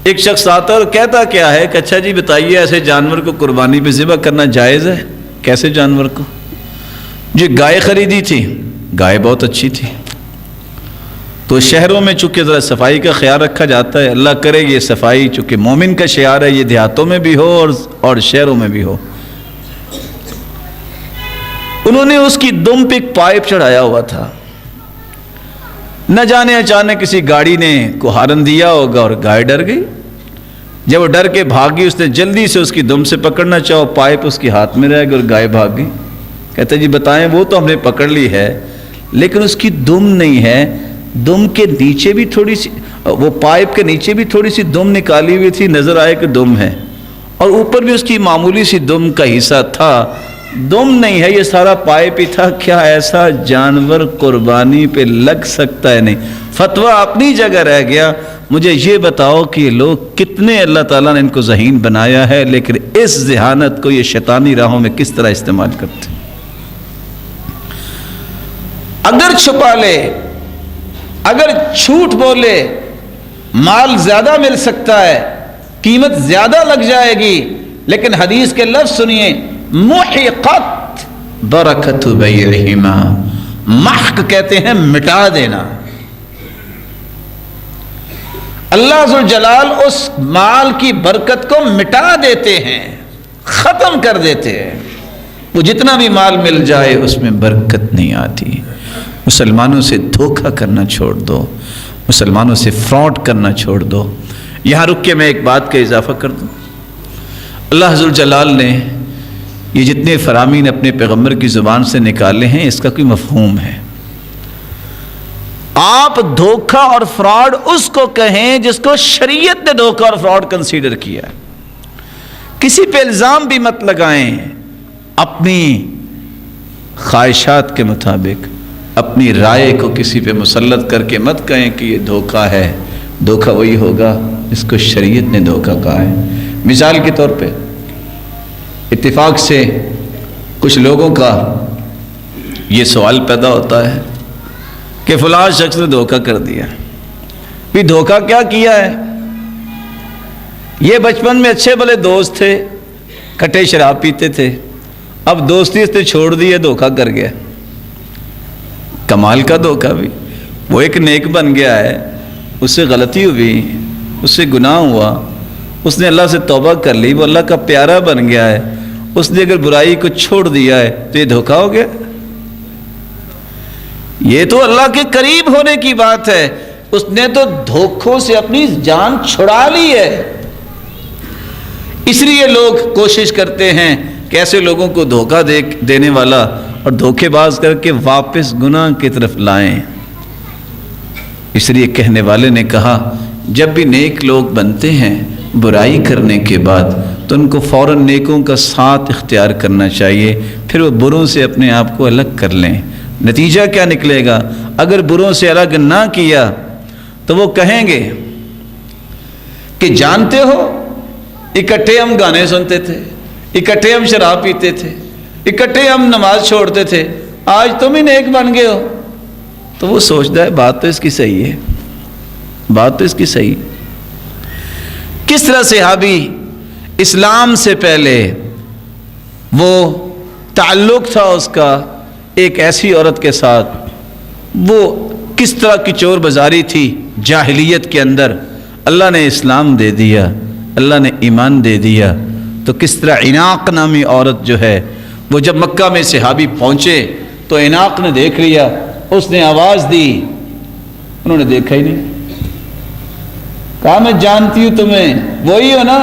ایک شخص آتا اور کہتا کیا ہے کہ اچھا جی بتائیے ایسے جانور کو قربانی پہ ذبح کرنا جائز ہے؟ کیسے جانور کو؟ جو گائے خریدی تھی، گائے بہت اچھی تھی، تو شہروں میں چونکہ ذرا صفائی کا خیال رکھا جاتا ہے، اللہ کرے یہ صفائی چونکہ مومن کا شعار ہے، یہ دیہاتوں میں بھی ہو اور شہروں میں بھی ہو۔ انہوں نے اس کی دم پہ ایک پائپ چڑھایا ہوا تھا، نہ جانے اچانک کسی گاڑی نے کو ہارن دیا ہوگا اور گائے ڈر گئی۔ جب وہ ڈر کے بھاگی، اس نے جلدی سے اس کی دم سے پکڑنا چاہو، پائپ اس کے ہاتھ میں رہ گئی اور گائے بھاگ گئی۔ کہتے جی بتائیں، وہ تو ہم نے پکڑ لی ہے لیکن اس کی دم نہیں ہے، دم کے نیچے بھی تھوڑی سی، وہ پائپ کے نیچے بھی تھوڑی سی دم نکالی ہوئی تھی، نظر آئے کہ دم ہے، اور اوپر بھی اس کی معمولی سی دم کا حصہ تھا، دم نہیں ہے، یہ سارا پائپ ہی تھا۔ کیا ایسا جانور قربانی پہ لگ سکتا ہے؟ نہیں۔ فتویٰ اپنی جگہ رہ گیا۔ مجھے یہ بتاؤ کہ یہ لوگ کتنے اللہ تعالیٰ نے ان کو ذہین بنایا ہے، لیکن اس ذہانت کو یہ شیطانی راہوں میں کس طرح استعمال کرتے ہیں۔ اگر چھپا لے، اگر جھوٹ بولے، مال زیادہ مل سکتا ہے، قیمت زیادہ لگ جائے گی، لیکن حدیث کے لفظ سنیے، محقت برکت بیعہما، محق کہتے ہیں مٹا دینا۔ اللہ ذوالجلال اس مال کی برکت کو مٹا دیتے ہیں، ختم کر دیتے ہیں۔ وہ جتنا بھی مال مل جائے اس میں برکت نہیں آتی۔ مسلمانوں سے دھوکہ کرنا چھوڑ دو، مسلمانوں سے فراڈ کرنا چھوڑ دو۔ یہاں رک کے میں ایک بات کا اضافہ کر دوں۔ اللہ ذوالجلال نے یہ جتنے فرامین اپنے پیغمبر کی زبان سے نکالے ہیں، اس کا کوئی مفہوم ہے؟ آپ دھوکہ اور فراڈ اس کو کہیں جس کو شریعت نے دھوکہ اور فراڈ کنسیڈر کیا۔ کسی پہ الزام بھی مت لگائیں، اپنی خواہشات کے مطابق اپنی رائے کو کسی پہ مسلط کر کے مت کہیں کہ یہ دھوکہ ہے۔ دھوکہ وہی ہوگا اس کو شریعت نے دھوکہ کہا ہے۔ مثال کے طور پہ اتفاق سے کچھ لوگوں کا یہ سوال پیدا ہوتا ہے کہ فلاں شخص نے دھوکہ کر دیا۔ بھی دھوکہ کیا کیا ہے؟ یہ بچپن میں اچھے بھلے دوست تھے، کٹے شراب پیتے تھے، اب دوستی اس نے چھوڑ دی ہے، دھوکہ کر گیا۔ کمال کا دھوکہ بھی، وہ ایک نیک بن گیا ہے، اس سے غلطی ہوئی، اس سے گناہ ہوا، اس نے اللہ سے توبہ کر لی، وہ اللہ کا پیارا بن گیا ہے، اس نے اگر برائی کو چھوڑ دیا ہے تو یہ دھوکہ ہو گیا؟ یہ تو اللہ کے قریب ہونے کی بات ہے، اس نے تو دھوکوں سے اپنی جان چھڑا لی ہے۔ اس لیے لوگ کوشش کرتے ہیں کہ ایسے لوگوں کو دھوکہ دینے والا اور دھوکے باز کر کے واپس گناہ کی طرف لائیں۔ اس لیے کہنے والے نے کہا، جب بھی نیک لوگ بنتے ہیں برائی کرنے کے بعد تو ان کو فوراً نیکوں کا ساتھ اختیار کرنا چاہیے، پھر وہ بروں سے اپنے آپ کو الگ کر لیں۔ نتیجہ کیا نکلے گا؟ اگر بروں سے الگ نہ کیا تو وہ کہیں گے کہ جانتے ہو اکٹھے ہم گانے سنتے تھے، اکٹھے ہم شراب پیتے تھے، اکٹھے ہم نماز چھوڑتے تھے، آج تم ہی نیک بن گئے ہو۔ تو وہ سوچتا ہے بات تو اس کی صحیح ہے، بات تو اس کی صحیح۔ کس طرح صحابی اسلام سے پہلے وہ تعلق تھا اس کا ایک ایسی عورت کے ساتھ، وہ کس طرح کی چور بازاری تھی جاہلیت کے اندر، اللہ نے اسلام دے دیا، اللہ نے ایمان دے دیا، تو کس طرح عناق نامی عورت جو ہے وہ جب مکہ میں صحابی پہنچے تو عناق نے دیکھ لیا، اس نے آواز دی، انہوں نے دیکھا ہی نہیں، کہا میں جانتی ہوں تمہیں، وہی ہو نا؟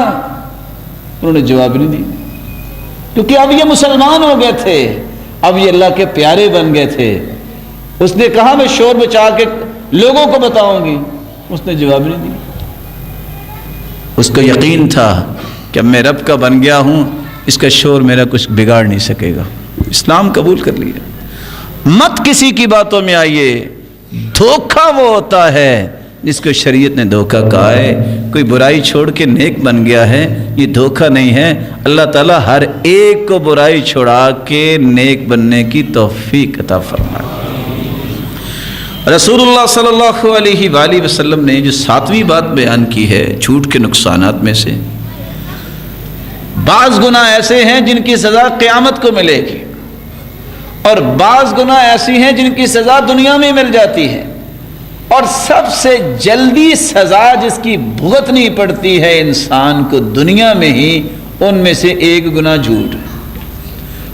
انہوں نے جواب نہیں دی، کیونکہ اب یہ مسلمان ہو گئے تھے، اب یہ اللہ کے پیارے بن گئے تھے۔ اس نے کہا میں شور بچا کے لوگوں کو بتاؤں گی، اس نے جواب نہیں دیا۔ اس کو یقین تھا کہ اب میں رب کا بن گیا ہوں، اس کا شور میرا کچھ بگاڑ نہیں سکے گا، اسلام قبول کر لیا۔ مت کسی کی باتوں میں آئیے، دھوکہ وہ ہوتا ہے جس کو شریعت نے دھوکہ کہا ہے۔ کوئی برائی چھوڑ کے نیک بن گیا ہے، یہ دھوکہ نہیں ہے۔ اللہ تعالیٰ ہر ایک کو برائی چھوڑا کے نیک بننے کی توفیق عطا فرمائے۔ رسول اللہ صلی اللہ علیہ وآلہ وسلم نے جو 7ویں بات بیان کی ہے جھوٹ کے نقصانات میں سے، بعض گناہ ایسے ہیں جن کی سزا قیامت کو ملے گی، اور بعض گناہ ایسی ہیں جن کی سزا دنیا میں مل جاتی ہے۔ اور سب سے جلدی سزا جس کی بھگتنی پڑتی ہے انسان کو دنیا میں ہی، ان میں سے ایک گناہ جھوٹ ہے۔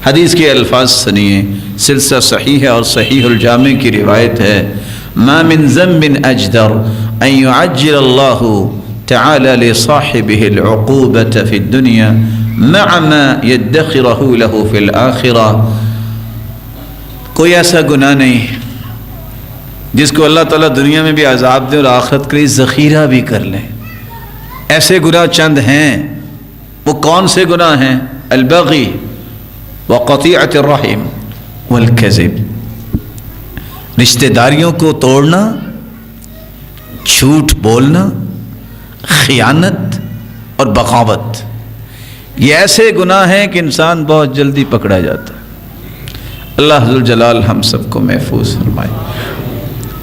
حدیث کے الفاظ سنیے، سلسلہ صحیح ہے اور صحیح الجامع کی روایت ہے، ما من ذنب اجدر ان يعجل اللہ تعالی لصاحبه العقوبة في الدنيا مع ما يدخره له في الآخرة۔ کوئی ایسا گناہ نہیں جس کو اللہ تعالیٰ دنیا میں بھی عذاب دے اور آخرت کے لیے ذخیرہ بھی کر لے۔ ایسے گناہ چند ہیں۔ وہ کون سے گناہ ہیں؟ البغی وقطیعۃ الرحم والکذب، رشتہ داریوں کو توڑنا، جھوٹ بولنا، خیانت اور بغاوت، یہ ایسے گناہ ہیں کہ انسان بہت جلدی پکڑا جاتا ہے۔ اللہ ذوالجلال ہم سب کو محفوظ فرمائے۔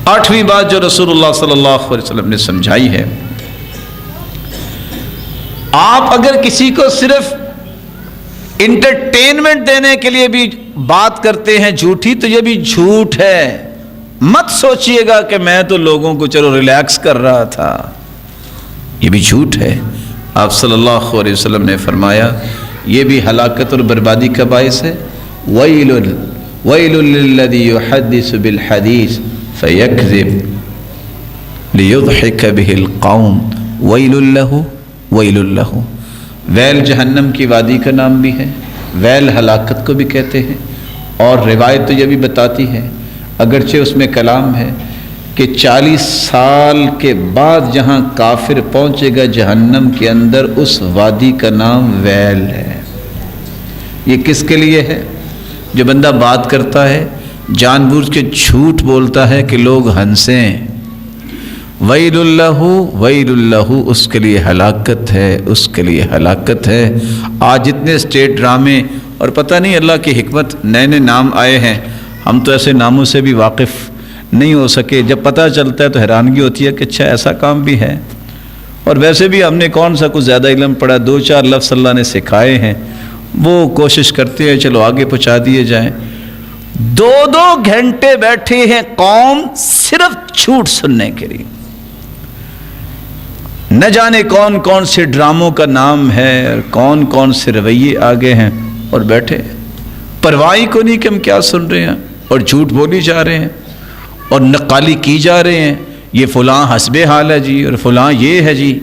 آٹھویں بات جو رسول اللہ صلی اللہ علیہ وسلم نے سمجھائی ہے، آپ اگر کسی کو صرف انٹرٹینمنٹ دینے کے لیے بھی بات کرتے ہیں جھوٹی، تو یہ بھی جھوٹ ہے۔ مت سوچئے گا کہ میں تو لوگوں کو چلو ریلیکس کر رہا تھا، یہ بھی جھوٹ ہے۔ آپ صلی اللہ علیہ وسلم نے فرمایا یہ بھی ہلاکت اور بربادی کا باعث ہے۔ ویل ویل للذی یحدث بالحدیث فیکذب لیضحک بہ القوم ویل لہ ویل لہ۔ ویل جہنم کی وادی کا نام بھی ہے، ویل ہلاکت کو بھی کہتے ہیں، اور روایت تو یہ بھی بتاتی ہے، اگرچہ اس میں کلام ہے، کہ 40 سال کے بعد جہاں کافر پہنچے گا جہنم کے اندر، اس وادی کا نام ویل ہے۔ یہ کس کے لیے ہے؟ جو بندہ بات کرتا ہے جان بوجھ کے جھوٹ بولتا ہے کہ لوگ ہنسیں، ویل اللہ، اس کے لیے ہلاکت ہے، اس کے لیے ہلاکت ہے۔ آج جتنے اسٹیٹ ڈرامے اور پتہ نہیں اللہ کی حکمت نئے نئے نام آئے ہیں، ہم تو ایسے ناموں سے بھی واقف نہیں ہو سکے۔ جب پتہ چلتا ہے تو حیرانگی ہوتی ہے کہ اچھا ایسا کام بھی ہے۔ اور ویسے بھی ہم نے کون سا کچھ زیادہ علم پڑھا، 2-4 لفظ اللہ نے سکھائے ہیں، وہ کوشش کرتے ہیں چلو آگے پہنچا دیے جائیں۔ 2 گھنٹے بیٹھے ہیں قوم صرف جھوٹ سننے کے لیے، نہ جانے کون کون سے ڈراموں کا نام ہے اور کون کون سے رویے آگے ہیں، اور بیٹھے پرواہی کو نہیں کہ ہم کیا سن رہے ہیں، اور جھوٹ بولی جا رہے ہیں اور نقالی کی جا رہے ہیں، یہ فلاں حسب حال ہے جی، اور فلاں یہ ہے جی۔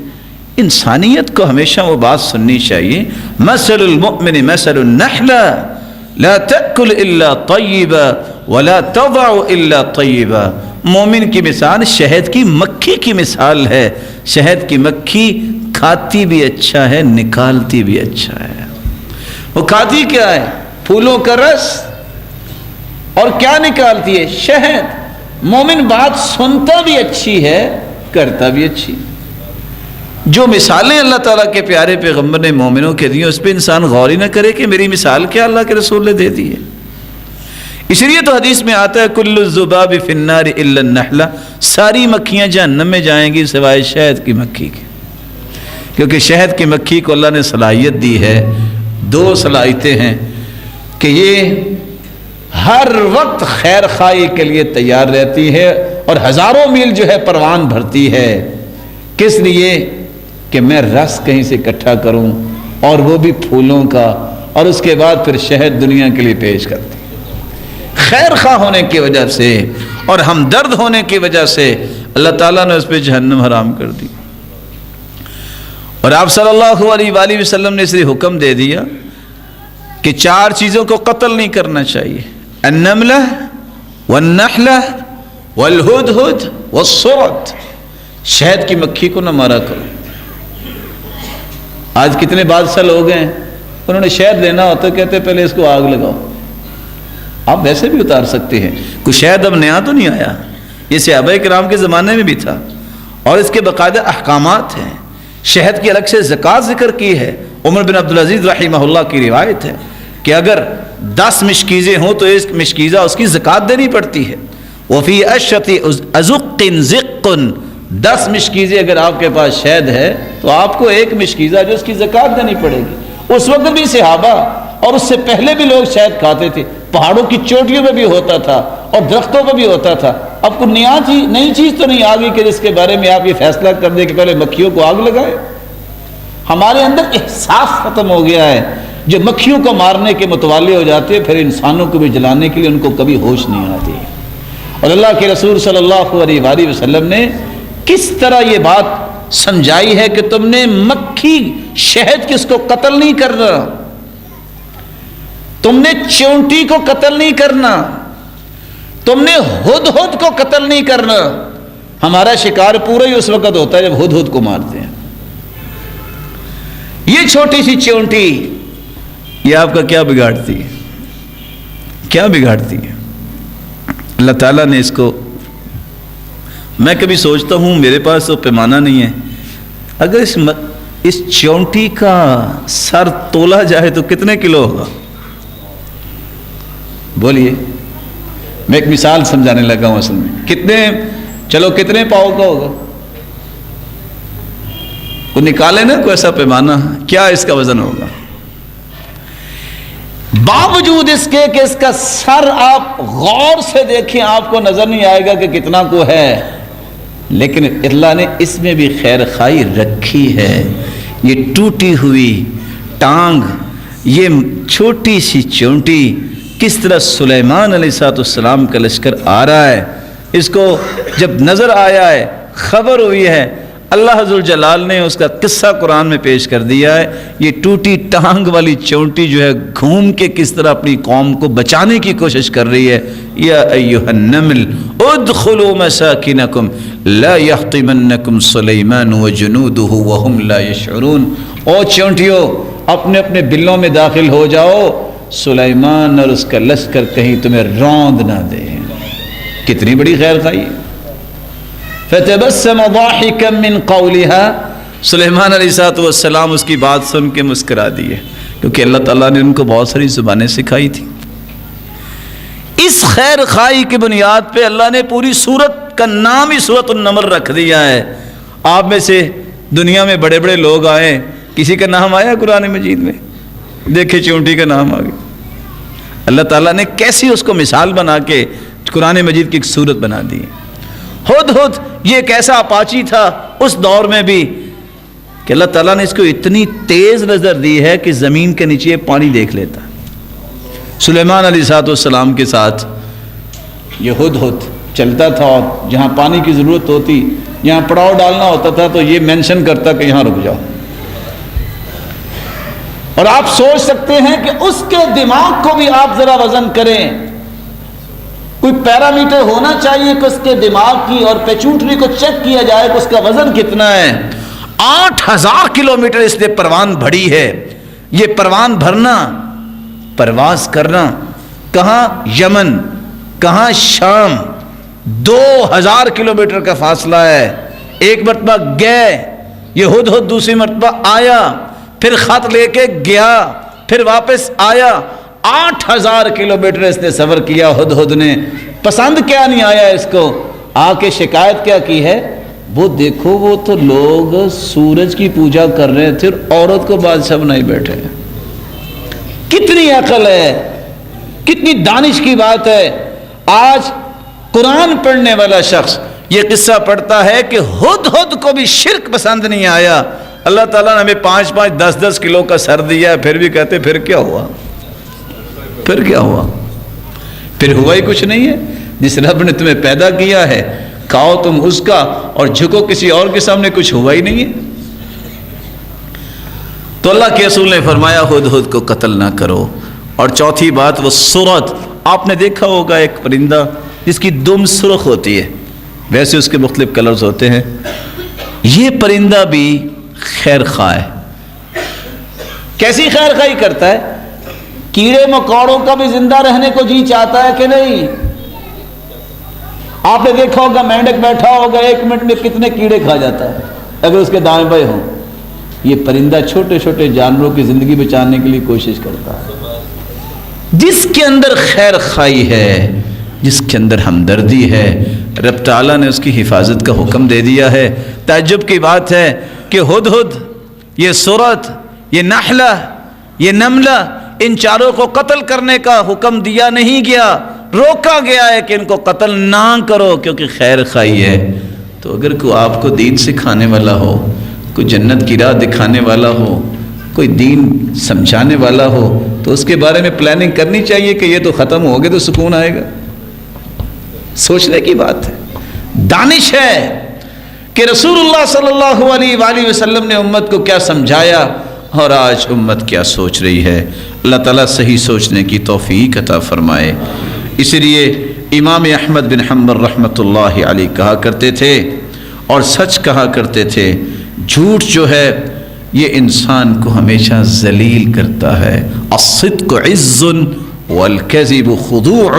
انسانیت کو ہمیشہ وہ بات سننی چاہیے، مثل المؤمن مثل النحلہ لا تأکل الا طیبا ولا تضع الا طیبا۔ مومن کی مثال شہد کی مکھی کی مثال ہے، شہد کی مکھی کھاتی بھی اچھا ہے، نکالتی بھی اچھا ہے۔ وہ کھاتی کیا ہے؟ پھولوں کا رس، اور کیا نکالتی ہے؟ شہد۔ مومن بات سنتا بھی اچھی ہے، کرتا بھی اچھی۔ جو مثالیں اللہ تعالیٰ کے پیارے پیغمبر نے مومنوں کے دی، اس پہ انسان غور ہی نہ کرے کہ میری مثال کیا اللہ کے رسول نے دے دی ہے۔ اس لیے تو حدیث میں آتا ہے کل الذباب فی النار الا النحلہ، ساری مکھیاں جہنم میں جائیں گی سوائے شہد کی مکھی کے، کیونکہ شہد کی مکھی کو اللہ نے صلاحیت دی ہے، 2 صلاحیتیں ہیں کہ یہ ہر وقت خیر خواہی کے لیے تیار رہتی ہے اور ہزاروں میل جو ہے پروان بھرتی ہے۔ کس لیے؟ کہ میں رس کہیں سے اکٹھا کروں، اور وہ بھی پھولوں کا، اور اس کے بعد پھر شہد دنیا کے لیے پیش کرتی۔ خیر خواہ ہونے کی وجہ سے اور ہمدرد ہونے کی وجہ سے اللہ تعالیٰ نے اس پہ جہنم حرام کر دی۔ اور آپ صلی اللہ علیہ وآلہ وسلم نے اسے حکم دے دیا کہ 4 چیزوں کو قتل نہیں کرنا چاہیے، النملہ والنحلہ والہدہد والصرد، شہد کی مکھی کو نہ مارا کرو۔ آج کتنے بادشاہ لوگ ہیں، انہوں نے شہد لینا ہوتا کہتے پہلے اس کو آگ لگاؤ۔ آپ ویسے بھی اتار سکتے ہیں، کوئی شہد اب نیا تو نہیں آیا، یہ صحابہ کرام کے زمانے میں بھی تھا، اور اس کے باقاعدہ احکامات ہیں۔ شہد کی الگ سے زکوٰۃ ذکر کی ہے، عمر بن عبدالعزیز رحمہ اللہ کی روایت ہے کہ اگر 10 مشکیزیں ہوں تو ایک مشکیزہ اس کی زکوٰۃ دینی پڑتی ہے۔ وفی اشرط ازق زق، 10 مشکیزیں اگر آپ کے پاس شہد ہے تو آپ کو 1 مشکیزہ جو اس کی زکوٰۃ دینی پڑے گی۔ اس وقت بھی صحابہ اور اس سے پہلے بھی لوگ شہد کھاتے تھے، پہاڑوں کی چوٹیوں پہ بھی ہوتا تھا اور درختوں پہ بھی ہوتا تھا، اب کوئی نئی چیز تو نہیں آ گئی کہ جس کے بارے میں آپ یہ فیصلہ کر دیں کہ پہلے مکھیوں کو آگ لگائے. ہمارے اندر احساس ختم ہو گیا ہے. جو مکھیوں کو مارنے کے متوالے ہو جاتے ہیں پھر انسانوں کو بھی جلانے کے لیے ان کو کبھی ہوش نہیں آتی. اور اللہ کے رسول صلی اللہ علیہ وآلہ وسلم نے کس طرح یہ بات سمجھائی ہے کہ تم نے مکھی شہد کس کو قتل نہیں کرنا, تم نے چونٹی کو قتل نہیں کرنا, تم نے ہدہد کو قتل نہیں کرنا. ہمارا شکار پورا ہی اس وقت ہوتا ہے جب ہدہد کو مارتے ہیں. یہ چھوٹی سی چونٹی یہ آپ کا کیا بگاڑتی ہے, کیا بگاڑتی ہے؟ اللہ تعالیٰ نے اس کو, میں کبھی سوچتا ہوں میرے پاس تو پیمانہ نہیں ہے, اگر اس چونٹی کا سر تولا جائے تو کتنے کلو ہوگا؟ بولیے. میں ایک مثال سمجھانے لگا ہوں. اصل میں کتنے پاؤ کا ہوگا؟ کو نکالے نا کوئی ایسا پیمانہ, کیا اس کا وزن ہوگا؟ باوجود اس کے کہ اس کا سر آپ غور سے دیکھیں آپ کو نظر نہیں آئے گا کہ کتنا کو ہے, لیکن اللہ نے اس میں بھی خیر خائی رکھی ہے. یہ ٹوٹی ہوئی ٹانگ, یہ چھوٹی سی چونٹی کس طرح سلیمان علیہ السلام کا لشکر آ رہا ہے, اس کو جب نظر آیا ہے, خبر ہوئی ہے, اللہ ذوالجلال نے اس کا قصہ قرآن میں پیش کر دیا ہے. یہ ٹوٹی ٹانگ والی چونٹی جو ہے گھوم کے کس طرح اپنی قوم کو بچانے کی کوشش کر رہی ہے. یا ایھا النمل ادخلوا مساکنکم لا یحطمنکم سلیمان وجنودہ وہم لا یشعرون. او چونٹیوں اپنے اپنے بلوں میں داخل ہو جاؤ, سلیمان اور اس کا لشکر کہیں تمہیں روند نہ دے. کتنی بڑی خیر خائی. فتبسم ضاحكا من قولها, سلیمان علیہ السلام اس کی بات سن کے مسکرا دیے, کیونکہ اللہ تعالیٰ نے ان کو بہت ساری زبانیں سکھائی تھی. اس خیر خائی کی بنیاد پہ اللہ نے پوری سورت کا نام ہی سورۃ النمل رکھ دیا ہے. آپ میں سے دنیا میں بڑے بڑے لوگ آئے, کسی کا نام آیا قرآن مجید میں؟ دیکھے چونٹی کا نام آ گیا. اللہ تعالیٰ نے کیسی اس کو مثال بنا کے قرآن مجید کی ایک سورت بنا دی. ہدہد یہ ایک ایسا اپاچی تھا اس دور میں بھی کہ اللہ تعالیٰ نے اس کو اتنی تیز نظر دی ہے کہ زمین کے نیچے پانی دیکھ لیتا. سلیمان علیہ السلام کے ساتھ یہ ہدہد چلتا تھا, اور جہاں پانی کی ضرورت ہوتی, جہاں پڑاؤ ڈالنا ہوتا تھا تو یہ مینشن کرتا کہ یہاں رک جاؤ. اور آپ سوچ سکتے ہیں کہ اس کے دماغ کو بھی آپ ذرا وزن کریں. کوئی پیرامیٹر ہونا چاہیے کہ اس کے دماغ کی اور پیچونٹری کو چیک کیا جائے کہ اس کا وزن کتنا ہے. 8000 کلومیٹر اس نے پروان بھری ہے. یہ پروان بھرنا, پرواز کرنا, کہاں یمن, کہاں شام, 2000 کلومیٹر کا فاصلہ ہے. ایک مرتبہ گئے, یہ ہدہد دوسری مرتبہ آیا, پھر خط لے کے گیا, پھر واپس آیا. 8000 کلومیٹر اس نے سفر کیا ہدہد نے. پسند کیا نہیں آیا اس کو, آ کے شکایت کیا کی ہے, وہ دیکھو وہ تو لوگ سورج کی پوجا کر رہے تھے اور عورت کو بادشاہ بنائی بیٹھے. کتنی عقل ہے, کتنی دانش کی بات ہے. آج قرآن پڑھنے والا شخص یہ قصہ پڑھتا ہے کہ ہدہد کو بھی شرک پسند نہیں آیا. اللہ تعالیٰ نے ہمیں 5-5, 10-10 کلو کا سر دیا ہے, پھر بھی کہتے پھر کیا ہوا, پھر کیا ہوا, پھر ہوا ہی کچھ نہیں ہے. جس رب نے تمہیں پیدا کیا ہے کھاؤ تم اس کا اور جھکو کسی اور کے سامنے, کچھ ہوا ہی نہیں ہے. تو اللہ کے رسول نے فرمایا ہدہد کو قتل نہ کرو. اور چوتھی بات وہ سرت, آپ نے دیکھا ہوگا ایک پرندہ جس کی دم سرخ ہوتی ہے, ویسے اس کے مختلف کلرز ہوتے ہیں. یہ پرندہ بھی خیر خواہ ہے. کیسی خیر خواہی کرتا ہے؟ کیڑے مکوڑوں کا بھی زندہ رہنے کو جی چاہتا ہے کہ نہیں؟ آپ نے دیکھا ہوگا مینڈک بیٹھا ہوگا, 1 منٹ میں کتنے کیڑے کھا جاتا ہے اگر اس کے دائیں بائیں ہوں. یہ پرندہ چھوٹے چھوٹے جانوروں کی زندگی بچانے کے لیے کوشش کرتا ہے. جس کے اندر خیر خواہی ہے, جس کے اندر ہمدردی ہے, رب تعالیٰ نے اس کی حفاظت کا حکم دے دیا ہے. تعجب کی بات ہے کہ ہدہد, یہ سرت, یہ نحلہ, یہ نملہ, ان چاروں کو قتل کرنے کا حکم دیا نہیں گیا, روکا گیا ہے کہ ان کو قتل نہ کرو کیونکہ خیر خواہی ہے. تو اگر کوئی آپ کو دین سکھانے والا ہو، کوئی جنت کی راہ دکھانے والا ہو، کوئی دین سمجھانے والا ہو، تو اس کے بارے میں پلاننگ کرنی چاہیے کہ یہ تو ختم ہو گئے تو سکون آئے گا. سوچنے کی بات ہے. دانش ہے کہ رسول اللہ صلی اللہ علیہ وآلہ وسلم نے امت کو کیا سمجھایا اور آج امت کیا سوچ رہی ہے. اللہ تعالیٰ صحیح سوچنے کی توفیق عطا فرمائے. اس لیے امام احمد بن حنبل رحمۃ اللہ علیہ کہا کرتے تھے اور سچ کہا کرتے تھے، جھوٹ جو ہے یہ انسان کو ہمیشہ ذلیل کرتا ہے. الصدق عز والکذب خضوع.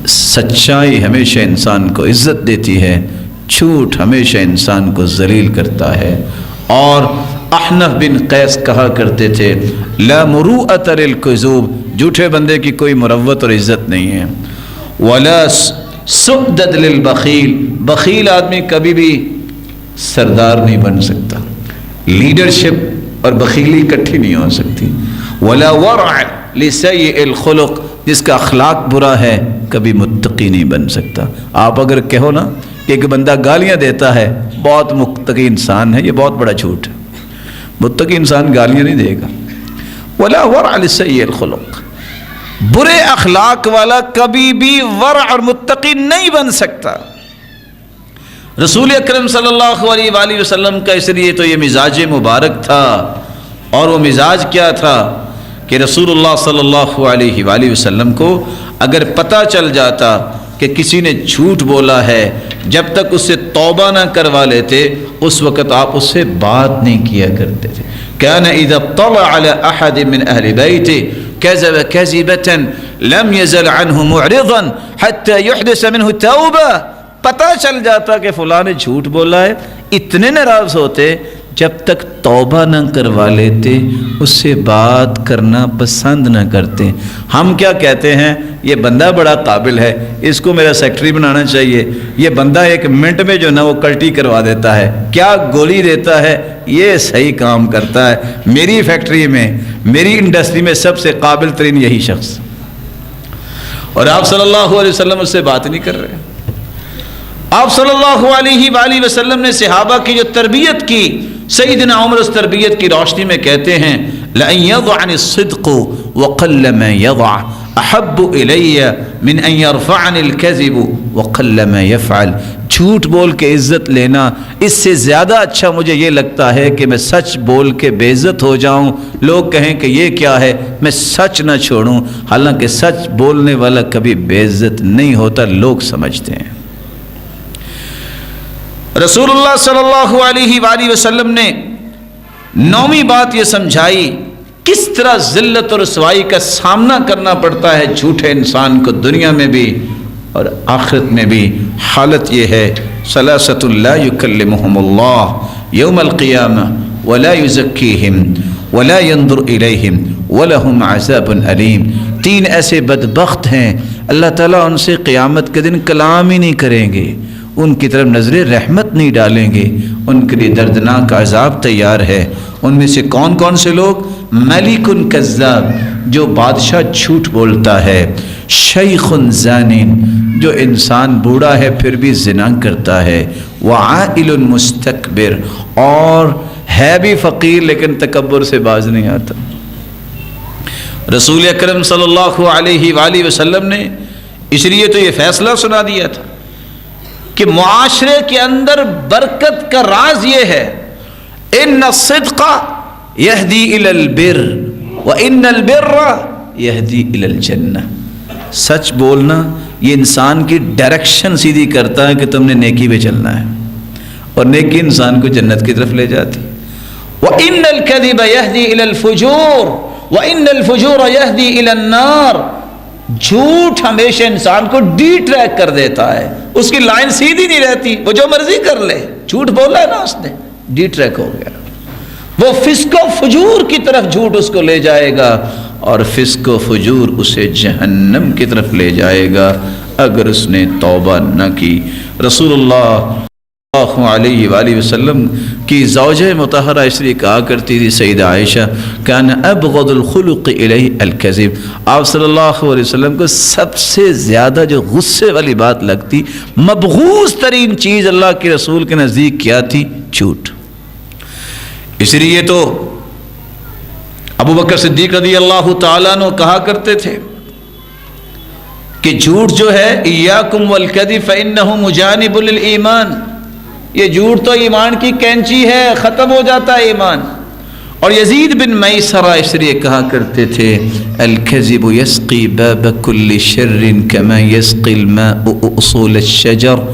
سچائی ہمیشہ انسان کو عزت دیتی ہے، جھوٹ ہمیشہ انسان کو ذلیل کرتا ہے. اور احنف بن قیس کہا کرتے تھے لا مروءۃ للکذوب. جھوٹے بندے کی کوئی مروت اور عزت نہیں ہے. ولا سؤدد للبخیل. بخیل آدمی کبھی بھی سردار نہیں بن سکتا. لیڈرشپ اور بخیلی اکٹھی نہیں ہو سکتی. ولا ورع لسیء الخلق. جس کا اخلاق برا ہے کبھی متقی نہیں بن سکتا. آپ اگر کہو نا کہ ایک بندہ گالیاں دیتا ہے بہت متقی انسان ہے، یہ بہت بڑا جھوٹ ہے. متقی انسان گالیاں نہیں دے گا. ولا ورع لسیء الخلق. برے اخلاق والا کبھی بھی ورع اور متقی نہیں بن سکتا. رسول اکرم صلی اللہ علیہ وآلہ وسلم کا اس لیے تو یہ مزاج مبارک تھا. اور وہ مزاج کیا تھا کہ رسول اللہ صلی اللہ علیہ وآلہ وسلم کو اگر پتہ چل جاتا کہ کسی نے جھوٹ بولا ہے، جب تک اس سے توبہ نہ کروا لیتے اس وقت آپ اس سے بات نہیں کیا کرتے تھے. كان اذا اطلع على احد من اهل بيته كذب كذبة لم يزل عنه معرضا حتى يحدث منه توبة. پتہ چل جاتا کہ فلاں نے جھوٹ بولا ہے، اتنے ناراض ہوتے جب تک توبہ نہ کروا لیتے اس سے بات کرنا پسند نہ کرتے. ہم کیا کہتے ہیں، یہ بندہ بڑا قابل ہے، اس کو میرا سیکٹری بنانا چاہیے. یہ بندہ ایک منٹ میں جو نا وہ کلٹی کروا دیتا ہے، کیا گولی دیتا ہے، یہ صحیح کام کرتا ہے. میری فیکٹری میں، میری انڈسٹری میں سب سے قابل ترین یہی شخص. اور آپ صلی اللہ علیہ وسلم اس سے بات نہیں کر رہے. آپ صلی اللہ علیہ وآلہ وسلم نے صحابہ کی جو تربیت کی، سیدنا عمر اس تربیت کی روشنی میں کہتے ہیں لَأَن يَضْعَنِ الصِّدْقُ وَقَلَّ مَا يَضْعَ أَحَبُّ إِلَيَّ مِنْ أَن يَرْفَعَنِ الْكَذِبُ وَقَلَّ مَا يَفْعَلُ. جھوٹ بول کے عزت لینا اس سے زیادہ اچھا مجھے یہ لگتا ہے کہ میں سچ بول کے بے عزت ہو جاؤں، لوگ کہیں کہ یہ کیا ہے، میں سچ نہ چھوڑوں. حالانکہ سچ بولنے والا کبھی بے عزت نہیں ہوتا، لوگ سمجھتے ہیں. رسول اللہ صلی اللہ علیہ وآلہ وسلم نے 9ویں بات یہ سمجھائی کس طرح ذلت اور رسوائی کا سامنا کرنا پڑتا ہے جھوٹے انسان کو دنیا میں بھی اور آخرت میں بھی. حالت یہ ہے ثلاثۃ لا یکلمہم اللہ یوم القیامہ ولا یزکیہم ولا ينظر الیہم ولہم عذاب علیم. 3 ایسے بدبخت ہیں اللہ تعالیٰ ان سے قیامت کے دن کلام ہی نہیں کریں گے، ان کی طرف نظر رحمت نہیں ڈالیں گے، ان کے لیے دردناک عذاب تیار ہے. ان میں سے کون کون سے لوگ؟ ملک کذاب، جو بادشاہ جھوٹ بولتا ہے. شیخ زان، جو انسان بوڑھا ہے پھر بھی زنا کرتا ہے. وعائل مستکبر، اور ہے بھی فقیر لیکن تکبر سے باز نہیں آتا. رسول اکرم صلی اللہ علیہ وآلہ وسلم نے اس لیے تو یہ فیصلہ سنا دیا تھا کہ معاشرے کے اندر برکت کا راز یہ ہے ان الصدق یہدی الی البر وان البر یہدی الی الجنہ. سچ بولنا یہ انسان کی ڈائریکشن سیدھی کرتا ہے کہ تم نے نیکی پہ چلنا ہے، اور نیکی انسان کو جنت کی طرف لے جاتی. وان الکذب یہدی الی الفجور وان الفجور یہدی الی النار. جھوٹ ہمیشہ انسان کو ڈی ٹریک کر دیتا ہے، اس کی لائن سیدھی نہیں رہتی، وہ جو مرضی کر لے. جھوٹ بولا ہے نا اس نے، ڈی ٹریک ہو گیا. وہ فسق و فجور کی طرف جھوٹ اس کو لے جائے گا، اور فسق و فجور اسے جہنم کی طرف لے جائے گا اگر اس نے توبہ نہ کی. رسول اللہ علیہ وآلہ وسلم کی زوجہ مطہرہ اس لیے کہا کرتی تھی سیدہ عائشہ کان ابغض الخلق الیہ الکذب، آپ صلی اللہ علیہ وسلم کو سب سے زیادہ جو غصے والی بات لگتی، مبغوض ترین چیز اللہ کے رسول کے نزدیک کیا تھی؟ جھوٹ۔ اس لیے تو ابو بکر صدیق رضی اللہ تعالیٰ عنہ کہا کرتے تھے کہ جھوٹ جو ہے ایاکم والکذب فإنہ مجانب للایمان، یہ جھوٹ تو ایمان کی کینچی ہے، ختم ہو جاتا ہے ایمان۔ اور یزید بن میسرہ اس لیے کہا کرتے تھے الکذب یسقی باب کل شر کما یسقی الماء اصول الشجر،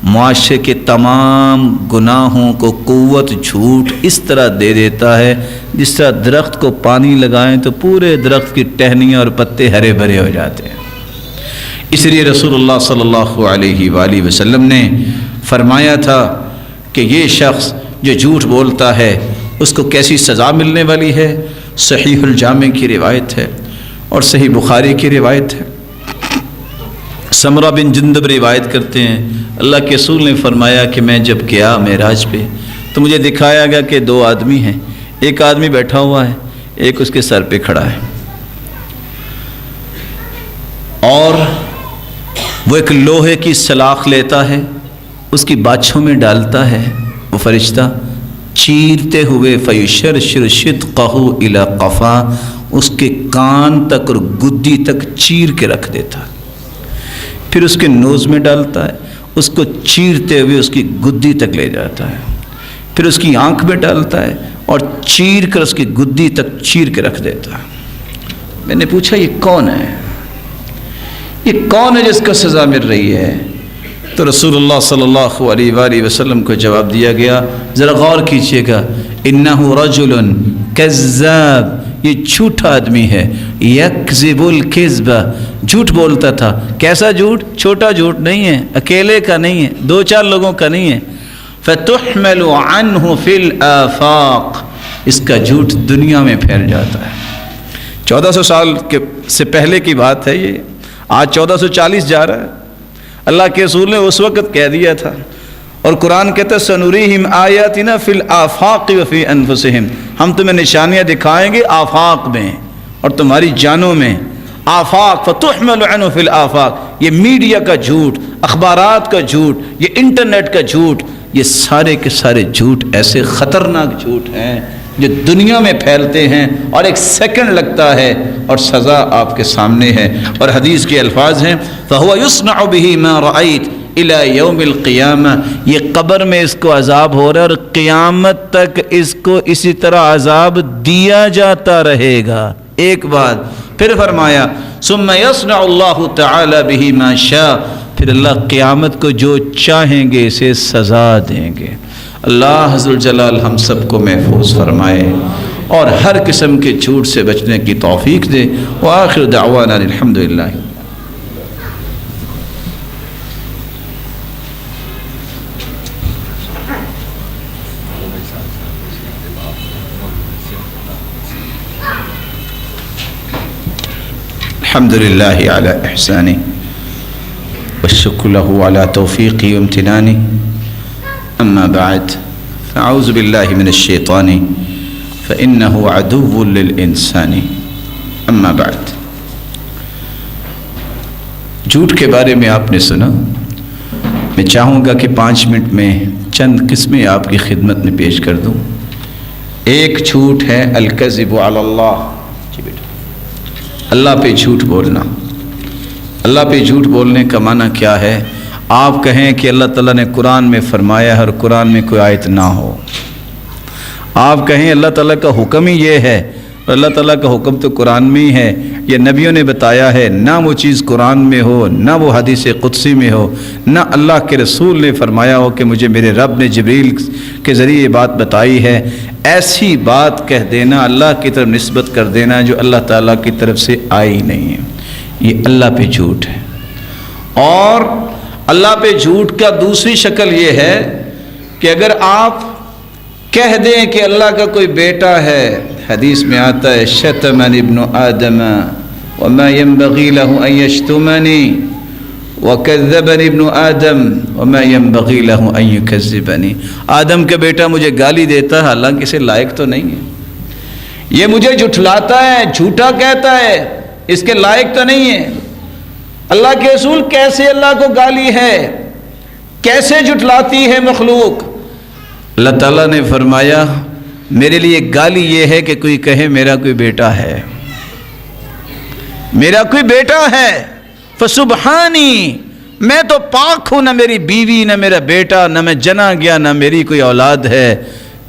معاشرے کے تمام گناہوں کو قوت جھوٹ اس طرح دے دیتا ہے جس طرح درخت کو پانی لگائیں تو پورے درخت کی ٹہنیاں اور پتے ہرے بھرے ہو جاتے ہیں۔ اس لیے رسول اللہ صلی اللہ علیہ وآلہ وسلم نے فرمایا تھا کہ یہ شخص جو جھوٹ بولتا ہے اس کو کیسی سزا ملنے والی ہے۔ صحیح الجامع کی روایت ہے اور صحیح بخاری کی روایت ہے۔ سمرہ بن جندب روایت کرتے ہیں اللہ کے رسول نے فرمایا کہ میں جب گیا معراج پہ تو مجھے دکھایا گیا کہ دو آدمی ہیں، ایک آدمی بیٹھا ہوا ہے، ایک اس کے سر پہ کھڑا ہے، اور وہ ایک لوہے کی سلاخ لیتا ہے، اس کی باچھوں میں ڈالتا ہے، وہ فرشتہ چیرتے ہوئے فیشرشر شدقہ الی قفا، اس کے کان تک اور گدی تک چیر کے رکھ دیتا ہے، پھر اس کے نوز میں ڈالتا ہے، اس کو چیرتے ہوئے اس کی گدی تک لے جاتا ہے، پھر اس کی آنکھ میں ڈالتا ہے اور چیر کر اس کی گدی تک چیر کے رکھ دیتا ہے۔ میں نے پوچھا یہ کون ہے، یہ کون ہے جس کو سزا مل رہی ہے؟ تو رسول اللہ صلی اللہ علیہ وآلہ وسلم کو جواب دیا گیا، ذرا غور کیجئے گا، انہ رجل کذاب، یہ جھوٹا آدمی ہے، یکذب الکذب، جھوٹ بولتا تھا۔ کیسا جھوٹ؟ چھوٹا جھوٹ نہیں ہے، اکیلے کا نہیں ہے، دو چار لوگوں کا نہیں ہے۔ فتحمل عنہ فی الآفاق، اس کا جھوٹ دنیا میں پھیل جاتا ہے۔ 1400 سال سے پہلے کی بات ہے یہ، آج 1440 جا رہا ہے۔ اللہ کے رسول نے اس وقت کہہ دیا تھا، اور قرآن کہتا ہے سنوریہم آیاتنا فی الآفاق وفی انفسہم، ہم تمہیں نشانیاں دکھائیں گے آفاق میں اور تمہاری جانوں میں۔ آفاق فتحمل عنہ فی الآفاق، یہ میڈیا کا جھوٹ، اخبارات کا جھوٹ، یہ انٹرنیٹ کا جھوٹ، یہ سارے کے سارے جھوٹ ایسے خطرناک جھوٹ ہیں جو دنیا میں پھیلتے ہیں اور ایک سیکنڈ لگتا ہے اور سزا آپ کے سامنے ہے۔ اور حدیث کے الفاظ ہیں فَهُوَ يُصْنَعُ بِهِ مَا رَأَيْتَ إِلَى يَوْمِ الْقِيَامَةِ، یہ قبر میں اس کو عذاب ہو رہا ہے اور قیامت تک اس کو اسی طرح عذاب دیا جاتا رہے گا۔ ایک بات پھر فرمایا ثُمَّ يَصْنَعُ اللَّهُ تَعَالَى بِهِ مَا شَاءَ، پھر اللہ قیامت کو جو چاہیں گے اسے سزا دیں گے۔ اللہ عز وجل ہم سب کو محفوظ فرمائے اور ہر قسم کے جھوٹ سے بچنے کی توفیق دے۔ وآخر دعوانا الحمدللہ۔ الحمدللہ علی احسانہ والشکر له علی توفیقی وامتنانی، اما بعد فاعوذ باللہ من الشیطان فإنه عدو للإنسان، اما بعد۔ جھوٹ کے بارے میں آپ نے سنا، میں چاہوں گا کہ 5 منٹ میں چند قسمیں آپ کی خدمت میں پیش کر دوں۔ ایک جھوٹ ہے الکذب علی اللہ، اللہ پہ جھوٹ بولنا۔ اللہ پہ جھوٹ بولنے کا معنی کیا ہے؟ آپ کہیں کہ اللہ تعالیٰ نے قرآن میں فرمایا ہے اور قرآن میں کوئی آیت نہ ہو۔ آپ کہیں اللہ تعالیٰ کا حکم ہی یہ ہے اور اللہ تعالیٰ کا حکم تو قرآن میں ہی ہے، یہ نبیوں نے بتایا ہے، نہ وہ چیز قرآن میں ہو، نہ وہ حدیث قدسی میں ہو، نہ اللہ کے رسول نے فرمایا ہو کہ مجھے میرے رب نے جبریل کے ذریعے یہ بات بتائی ہے، ایسی بات کہہ دینا، اللہ کی طرف نسبت کر دینا جو اللہ تعالیٰ کی طرف سے آئی نہیں ہے، یہ اللہ پہ جھوٹ ہے۔ اور اللہ پہ جھوٹ کا دوسری شکل یہ ہے کہ اگر آپ کہہ دیں کہ اللہ کا کوئی بیٹا ہے، حدیث میں آتا ہے شتمنی ابن آدم وما ينبغي له ان يشتمنی، وَكَذَّبَنِي ابْنُ آدَمَ وَمَا يَنبَغِي لَهُ أَن يُكَذِّبَنِي، آدم کے بیٹا مجھے گالی دیتا ہے حالانکہ اسے لائق تو نہیں ہے، یہ مجھے جھٹلاتا ہے، جھوٹا کہتا ہے، اس کے لائق تو نہیں ہے۔ اللہ کے رسول کیسے اللہ کو گالی ہے، کیسے جھٹلاتی ہے مخلوق؟ اللہ تعالیٰ نے فرمایا میرے لیے گالی یہ ہے کہ کوئی کہے میرا کوئی بیٹا ہے، میرا کوئی بیٹا ہے، فسبحانی، میں تو پاک ہوں، نہ میری بیوی، نہ میرا بیٹا، نہ میں جنا گیا، نہ میری کوئی اولاد ہے۔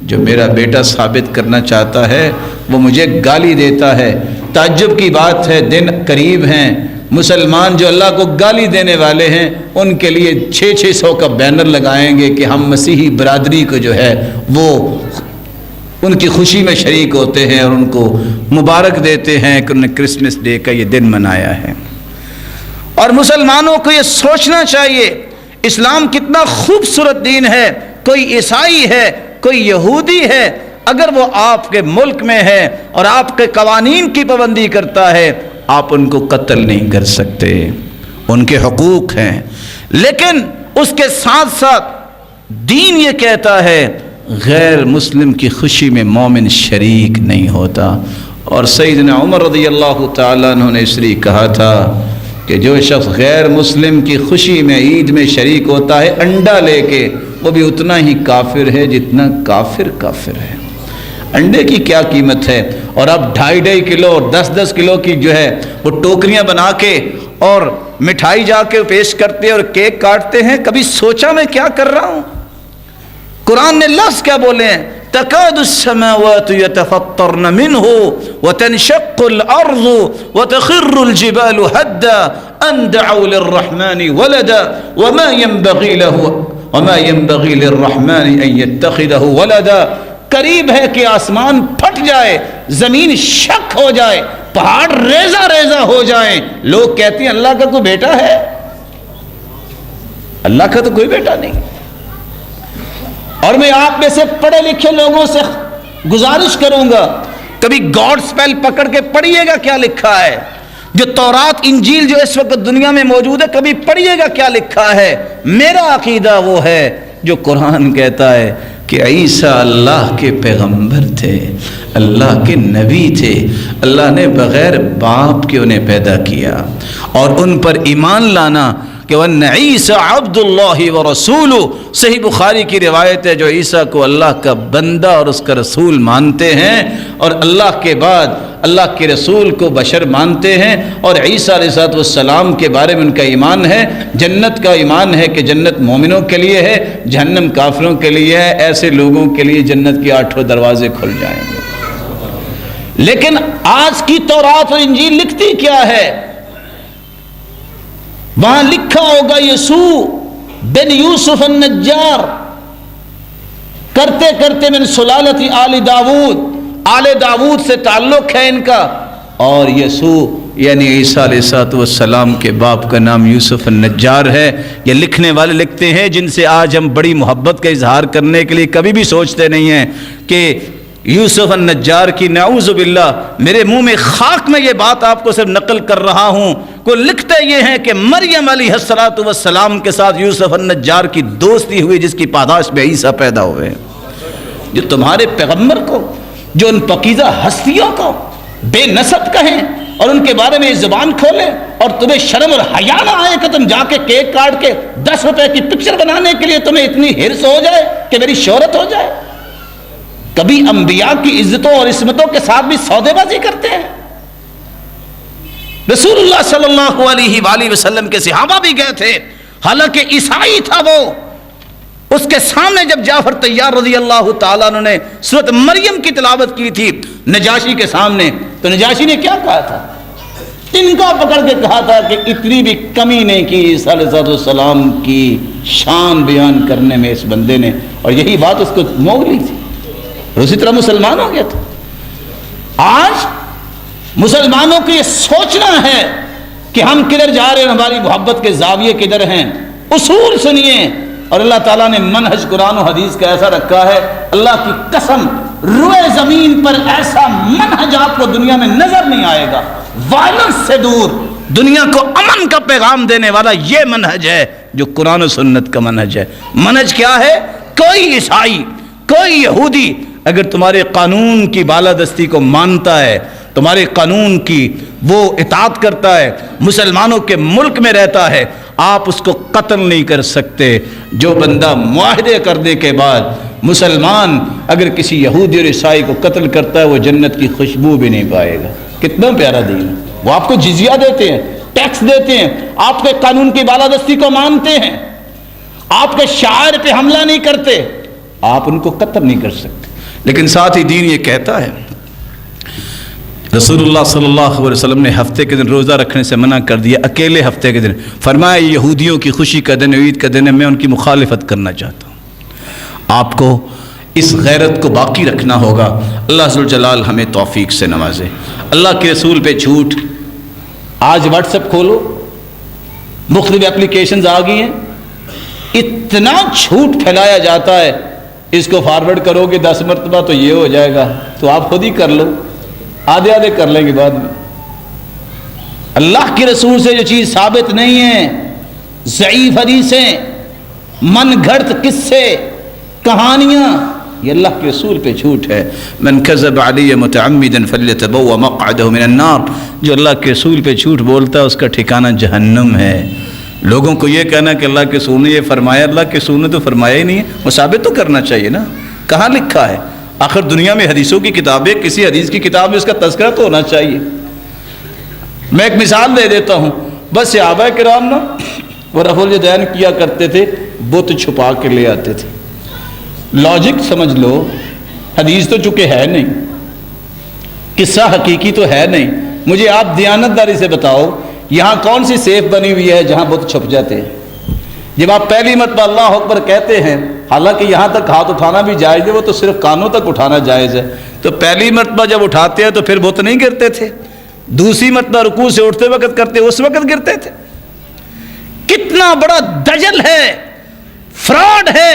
جو میرا بیٹا ثابت کرنا چاہتا ہے وہ مجھے گالی دیتا ہے۔ تعجب کی بات ہے، دن قریب ہیں، مسلمان جو اللہ کو گالی دینے والے ہیں ان کے لیے 600 کا بینر لگائیں گے کہ ہم مسیحی برادری کو جو ہے وہ ان کی خوشی میں شریک ہوتے ہیں اور ان کو مبارک دیتے ہیں کہ انہوں نے کرسمس ڈے کا یہ دن منایا ہے۔ اور مسلمانوں کو یہ سوچنا چاہیے اسلام کتنا خوبصورت دین ہے۔ کوئی عیسائی ہے، کوئی یہودی ہے، اگر وہ آپ کے ملک میں ہے اور آپ کے قوانین کی پابندی کرتا ہے، آپ ان کو قتل نہیں کر سکتے، ان کے حقوق ہیں۔ لیکن اس کے ساتھ ساتھ دین یہ کہتا ہے غیر مسلم کی خوشی میں مومن شریک نہیں ہوتا۔ اور سیدنا عمر رضی اللہ تعالیٰ عنہ نے اس لیے کہا تھا کہ جو شخص غیر مسلم کی خوشی میں عید میں شریک ہوتا ہے انڈا لے کے، وہ بھی اتنا ہی کافر ہے جتنا کافر کافر ہے۔ انڈے کی کیا قیمت ہے؟ اور اب 2.5 کلو اور 10 کلو کی جو ہے وہ ٹوکریاں بنا کے اور مٹھائی جا کے پیش کرتے اور کیک کاٹتے ہیں۔ کبھی سوچا میں کیا کر رہا ہوں؟ قرآن نے لفظ کیا بولے ہیں؟ تکاد السماوات یتفطرن منہ وتنشق الارض وتخر الجبال هدا ان دعوا للرحمن ولدا وما ينبغي للرحمن ان يتخذه ولدا۔ قریب ہے کہ آسمان پھٹ جائے، زمین شک ہو جائے، پہاڑ ریزہ ریزہ ہو جائیں، لوگ کہتے ہیں اللہ کا کوئی بیٹا ہے؟ اللہ کا تو کوئی بیٹا نہیں۔ اور میں آپ میں سے پڑھے لکھے لوگوں سے گزارش کروں گا کبھی گاڈ سپیل پکڑ کے پڑھیے گا کیا لکھا ہے۔ جو تورات انجیل جو اس وقت دنیا میں موجود ہے کبھی پڑھیے گا کیا لکھا ہے۔ میرا عقیدہ وہ ہے جو قرآن کہتا ہے کہ عیسیٰ اللہ کے پیغمبر تھے، اللہ کے نبی تھے، اللہ نے بغیر باپ کے انہیں پیدا کیا، اور ان پر ایمان لانا کہ وَأَنَّ عِيسَى عَبْدُ اللَّهِ وَرَسُولُهُ۔ صحیح بخاری کی روایت ہے جو عیسیٰ کو اللہ کا بندہ اور اس کا رسول مانتے ہیں اور اللہ کے بعد اللہ کے رسول کو بشر مانتے ہیں، اور عیسیٰ علیہ السلام کے بارے میں ان کا ایمان ہے، جنت کا ایمان ہے کہ جنت مومنوں کے لیے ہے، جہنم کافروں کے لیے ہے، ایسے لوگوں کے لیے جنت کے 8 دروازے کھل جائیں گے۔ لیکن آج کی تورات اور انجیل لکھتی کیا ہے؟ وہاں لکھا ہوگا یسوع بن یوسف النجار، کرتے کرتے من سلالت آل داود، آل داود سے تعلق ہے ان کا، اور یسوع یعنی عیسیٰ علیہ السلام کے باپ کا نام یوسف النجار ہے۔ یہ لکھنے والے لکھتے ہیں جن سے آج ہم بڑی محبت کا اظہار کرنے کے لیے کبھی بھی سوچتے نہیں ہیں کہ یوسف النجار کی، نعوذ باللہ، میرے منہ میں خاک میں یہ بات آپ کو صرف نقل کر رہا ہوں، کو لکھتے یہ ہیں کہ مریم علیہ السلام کے ساتھ یوسف النجار کی دوستی ہوئی جس کی پاداش میں عیسیٰ پیدا ہوئے۔ جو تمہارے پیغمبر کو، جو ان پاکیزہ ہستیوں کو بے نسب کہیں اور ان کے بارے میں زبان کھولیں اور تمہیں شرم اور حیا نہ آئے کہ تم جا کے کیک کاٹ کے 10 روپے کی پکچر بنانے کے لیے تمہیں اتنی ہرس ہو جائے کہ میری شہرت ہو جائے۔ کبھی انبیاء کی عزتوں اور عصمتوں کے ساتھ بھی سودے بازی کرتے ہیں۔ رسول اللہ صلی اللہ علیہ وآلہ وسلم کے صحابہ بھی گئے تھے، حالانکہ عیسائی تھا وہ، اس کے سامنے جب جعفر طیار رضی اللہ تعالیٰ عنہ نے سورۃ مریم کی تلاوت کی تھی نجاشی کے سامنے، تو نجاشی نے کیا کہا تھا؟ تنکا پکڑ کے کہا تھا کہ اتنی بھی کمی نہیں کی عیسیٰ علیہ السلام کی شان بیان کرنے میں اس بندے نے، اور یہی بات اس کو موہ لی تھی، اسی طرح مسلمان ہو گیا تھا۔ آج مسلمانوں کو یہ سوچنا ہے کہ ہم کدھر جا رہے ہیں، ہماری محبت کے زاویے کدھر ہیں۔ اصول سنیے، اور اللہ تعالیٰ نے منہج قرآن و حدیث کا ایسا رکھا ہے، اللہ کی قسم روئے زمین پر ایسا منہج آپ کو دنیا میں نظر نہیں آئے گا، وائلنس سے دور، دنیا کو امن کا پیغام دینے والا یہ منہج ہے جو قرآن و سنت کا منہج ہے۔ منہج کیا ہے؟ کوئی عیسائی، کوئی یہودی اگر تمہارے قانون کی بالادستی کو مانتا ہے، تمہارے قانون کی وہ اطاعت کرتا ہے، مسلمانوں کے ملک میں رہتا ہے، آپ اس کو قتل نہیں کر سکتے۔ جو بندہ معاہدے کرنے کے بعد مسلمان اگر کسی یہودی اور عیسائی کو قتل کرتا ہے وہ جنت کی خوشبو بھی نہیں پائے گا۔ کتنا پیارا دین ہے۔ وہ آپ کو جزیہ دیتے ہیں، ٹیکس دیتے ہیں، آپ کے قانون کی بالادستی کو مانتے ہیں، آپ کے شاعر پہ حملہ نہیں کرتے، آپ ان کو قتل نہیں کر سکتے۔ لیکن ساتھ ہی دین یہ کہتا ہے، رسول اللہ صلی اللہ علیہ وسلم نے ہفتے کے دن روزہ رکھنے سے منع کر دیا، اکیلے ہفتے کے دن۔ فرمایا یہودیوں کی خوشی کا دن، عید کا دن ہے، میں ان کی مخالفت کرنا چاہتا ہوں۔ آپ کو اس غیرت کو باقی رکھنا ہوگا۔ اللہ ذوالجلال ہمیں توفیق سے نوازے۔ اللہ کے رسول پہ جھوٹ، آج واٹس ایپ کھولو، مختلف اپلیکیشنز آ گئی ہیں، اتنا جھوٹ پھیلایا جاتا ہے، اس کو فارورڈ کرو گے 10 مرتبہ تو یہ ہو جائے گا، تو آپ خود ہی کر لو، آدھے آدھے کر لیں گے بعد میں۔ اللہ کے رسول سے جو چیز ثابت نہیں ہے، ضعیف حدیثیں، من گھڑت قصے، کہانیاں، یہ اللہ کے رسول پہ جھوٹ ہے۔ من کذب علی متعمدا فلیتبوأ مقعدہ من النار، جو اللہ کے رسول پہ جھوٹ بولتا ہے اس کا ٹھکانہ جہنم ہے۔ لوگوں کو یہ کہنا کہ اللہ کے رسول نے یہ فرمایا، اللہ کے رسول نے تو فرمایا ہی نہیں ہے، وہ ثابت تو کرنا چاہیے نا، کہاں لکھا ہے؟ آخر دنیا میں حدیثوں کی کتابیں، کسی حدیث کی کتاب میں اس کا تذکرہ تو ہونا چاہیے۔ میں ایک مثال دے دیتا ہوں، بس صحابہ کرام نا وہ رفع الیدین کیا کرتے تھے، بت چھپا کے لے آتے تھے۔ لاجک سمجھ لو، حدیث تو چونکہ ہے نہیں، قصہ حقیقی تو ہے نہیں، مجھے آپ دیانتداری سے بتاؤ یہاں کون سی سیف بنی ہوئی ہے جہاں بت چھپ جاتے ہیں؟ جب آپ پہلی مرتبہ اللہ اکبر کہتے ہیں، حالانکہ یہاں تک ہاتھ اٹھانا بھی جائز ہے، وہ تو صرف کانوں تک اٹھانا جائز ہے، تو پہلی مرتبہ جب اٹھاتے ہیں تو پھر بت نہیں گرتے تھے، دوسری مرتبہ رکوع سے اٹھتے وقت کرتے اس وقت گرتے تھے۔ کتنا بڑا دجل ہے، فراڈ ہے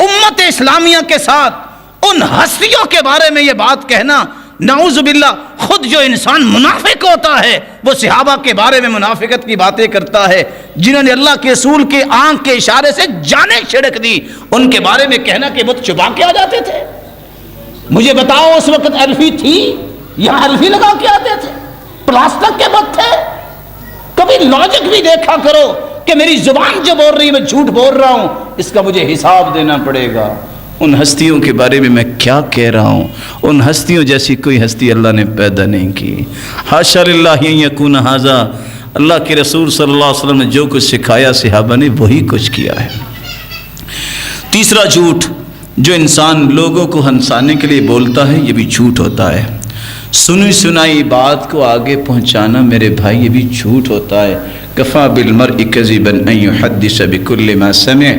امت اسلامیہ کے ساتھ ان ہستیوں کے بارے میں یہ بات کہنا۔ نعوذ باللہ، خود جو انسان منافق ہوتا ہے وہ صحابہ کے بارے میں منافقت کی باتیں کرتا ہے، جنہوں نے اللہ کے رسول کے آنکھ کے اشارے سے جانیں چھڑک دی، ان کے بارے میں کہنا کہ بت چھپا کے آ جاتے تھے۔ مجھے بتاؤ اس وقت الفی تھی؟ یہاں الفی لگا کے آتے تھے؟ پلاسٹک کے بت تھے؟ کبھی لاجک بھی دیکھا کرو کہ میری زبان جو بول رہی ہے میں جھوٹ بول رہا ہوں، اس کا مجھے حساب دینا پڑے گا۔ ان ہستیوں کے بارے میں کیا کہہ رہا ہوں؟ ان ہستیوں جیسی کوئی ہستی اللہ نے پیدا نہیں کی۔ حاشا للہ ان یکون ھذا، اللہ کے رسول صلی اللہ علیہ وسلم نے جو کچھ سکھایا صحابہ نے وہی کچھ کیا ہے۔ تیسرا جھوٹ جو انسان لوگوں کو ہنسانے کے لیے بولتا ہے، یہ بھی جھوٹ ہوتا ہے۔ سنی سنائی بات کو آگے پہنچانا میرے بھائی یہ بھی جھوٹ ہوتا ہے۔ کفا بالمرء کذبا ان یحدث بکل ما سمع،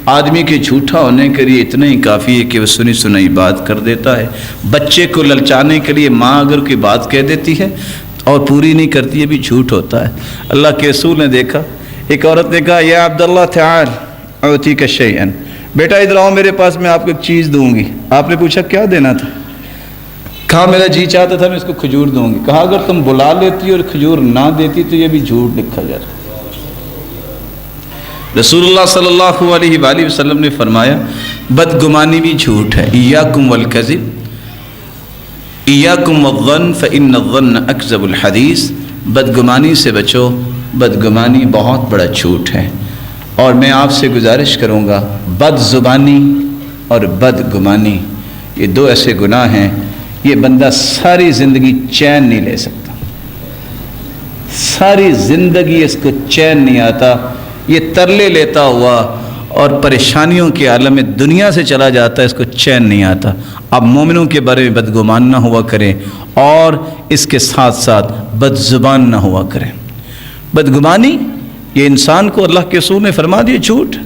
آدمی کے جھوٹا ہونے کے لیے اتنا ہی کافی ہے کہ وہ سنی سنائی بات کر دیتا ہے۔ بچے کو للچانے کے لیے ماں اگر کوئی بات کہہ دیتی ہے اور پوری نہیں کرتی، یہ بھی جھوٹ ہوتا ہے۔ اللہ کے رسول نے دیکھا، ایک عورت نے کہا یا عبداللہ تعال اعطیک شیئا، بیٹا ادھر آؤ میرے پاس، میں آپ کو ایک چیز دوں گی۔ آپ نے پوچھا کیا دینا تھا؟ کہا میرا جی چاہتا تھا میں اس کو کھجور دوں گی۔ کہا اگر تم بلا لیتی اور کھجور نہ دیتی تو یہ بھی جھوٹ لکھا جاتا۔ رسول اللہ صلی اللہ علیہ وآلہ وسلم نے فرمایا بدگمانی بھی جھوٹ ہے۔ ایاکم والکذب ایاکم والظن فإن الظن اکذب الحدیث، بدگمانی سے بچو، بدگمانی بہت بڑا جھوٹ ہے۔ اور میں آپ سے گزارش کروں گا، بد زبانی اور بدگمانی یہ دو ایسے گناہ ہیں، یہ بندہ ساری زندگی چین نہیں لے سکتا، ساری زندگی اس کو چین نہیں آتا، یہ ترلے لیتا ہوا اور پریشانیوں کے عالم میں دنیا سے چلا جاتا ہے، اس کو چین نہیں آتا۔ اب مومنوں کے بارے میں بدگمان نہ ہوا کریں اور اس کے ساتھ ساتھ بد زبان نہ ہوا کریں۔ بدگمانی یہ انسان کو اللہ کے رسول نے فرما دیا جھوٹ،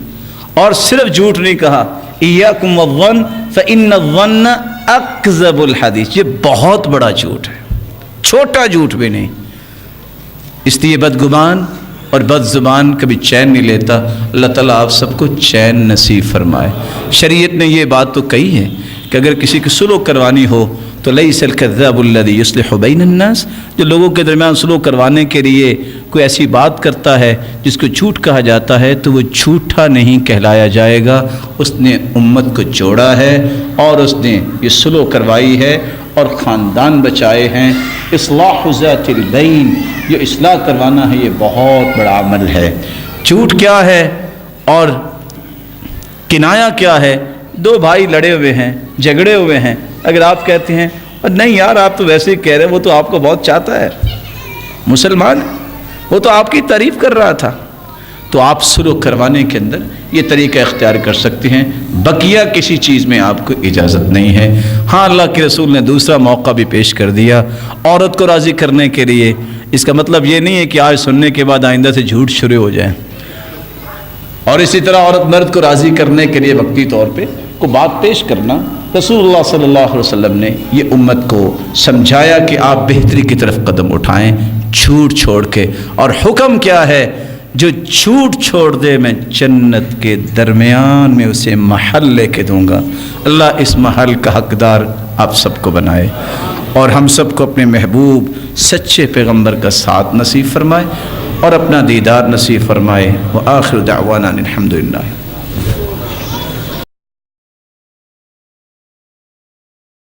اور صرف جھوٹ نہیں کہا، ایاکم والظن فإن الظن اکذب الحدیث، یہ بہت بڑا جھوٹ ہے، چھوٹا جھوٹ بھی نہیں۔ اس لیے بدگمان اور بد زبان کبھی چین نہیں لیتا۔ اللہ تعالیٰ آپ سب کو چین نصیب فرمائے۔ شریعت نے یہ بات تو کہی ہے کہ اگر کسی کی سلوک کروانی ہو تو لیسل کذاب الذی یصلح بین الناس، جو لوگوں کے درمیان سلوک کروانے کے لیے کوئی ایسی بات کرتا ہے جس کو جھوٹ کہا جاتا ہے تو وہ جھوٹا نہیں کہلایا جائے گا، اس نے امت کو جوڑا ہے اور اس نے یہ سلوک کروائی ہے اور خاندان بچائے ہیں۔ اصلاح ذات البین، یہ اصلاح کروانا ہے، یہ بہت بڑا عمل ہے۔ جھوٹ کیا ہے اور کنایا کیا ہے؟ دو بھائی لڑے ہوئے ہیں، جھگڑے ہوئے ہیں، اگر آپ کہتے ہیں نہیں یار آپ تو ویسے ہی کہہ رہے، وہ تو آپ کو بہت چاہتا ہے، مسلمان وہ تو آپ کی تعریف کر رہا تھا، تو آپ سلوک کروانے کے اندر یہ طریقہ اختیار کر سکتے ہیں، بقیہ کسی چیز میں آپ کو اجازت نہیں ہے۔ ہاں اللہ کے رسول نے دوسرا موقع بھی پیش کر دیا عورت کو راضی کرنے کے لیے۔ اس کا مطلب یہ نہیں ہے کہ آج سننے کے بعد آئندہ سے جھوٹ شروع ہو جائیں، اور اسی طرح عورت مرد کو راضی کرنے کے لیے وقتی طور پہ کو بات پیش کرنا۔ رسول اللہ صلی اللہ علیہ وسلم نے یہ امت کو سمجھایا کہ آپ بہتری کی طرف قدم اٹھائیں جھوٹ چھوڑ کے، اور حکم کیا ہے؟ جو جھوٹ چھوڑ دے میں جنت کے درمیان میں اسے محل لے کے دوں گا۔ اللہ اس محل کا حقدار آپ سب کو بنائے اور ہم سب کو اپنے محبوب سچے پیغمبر کا ساتھ نصیب فرمائے اور اپنا دیدار نصیب فرمائے۔ وآخر دعوانا الحمدللہ۔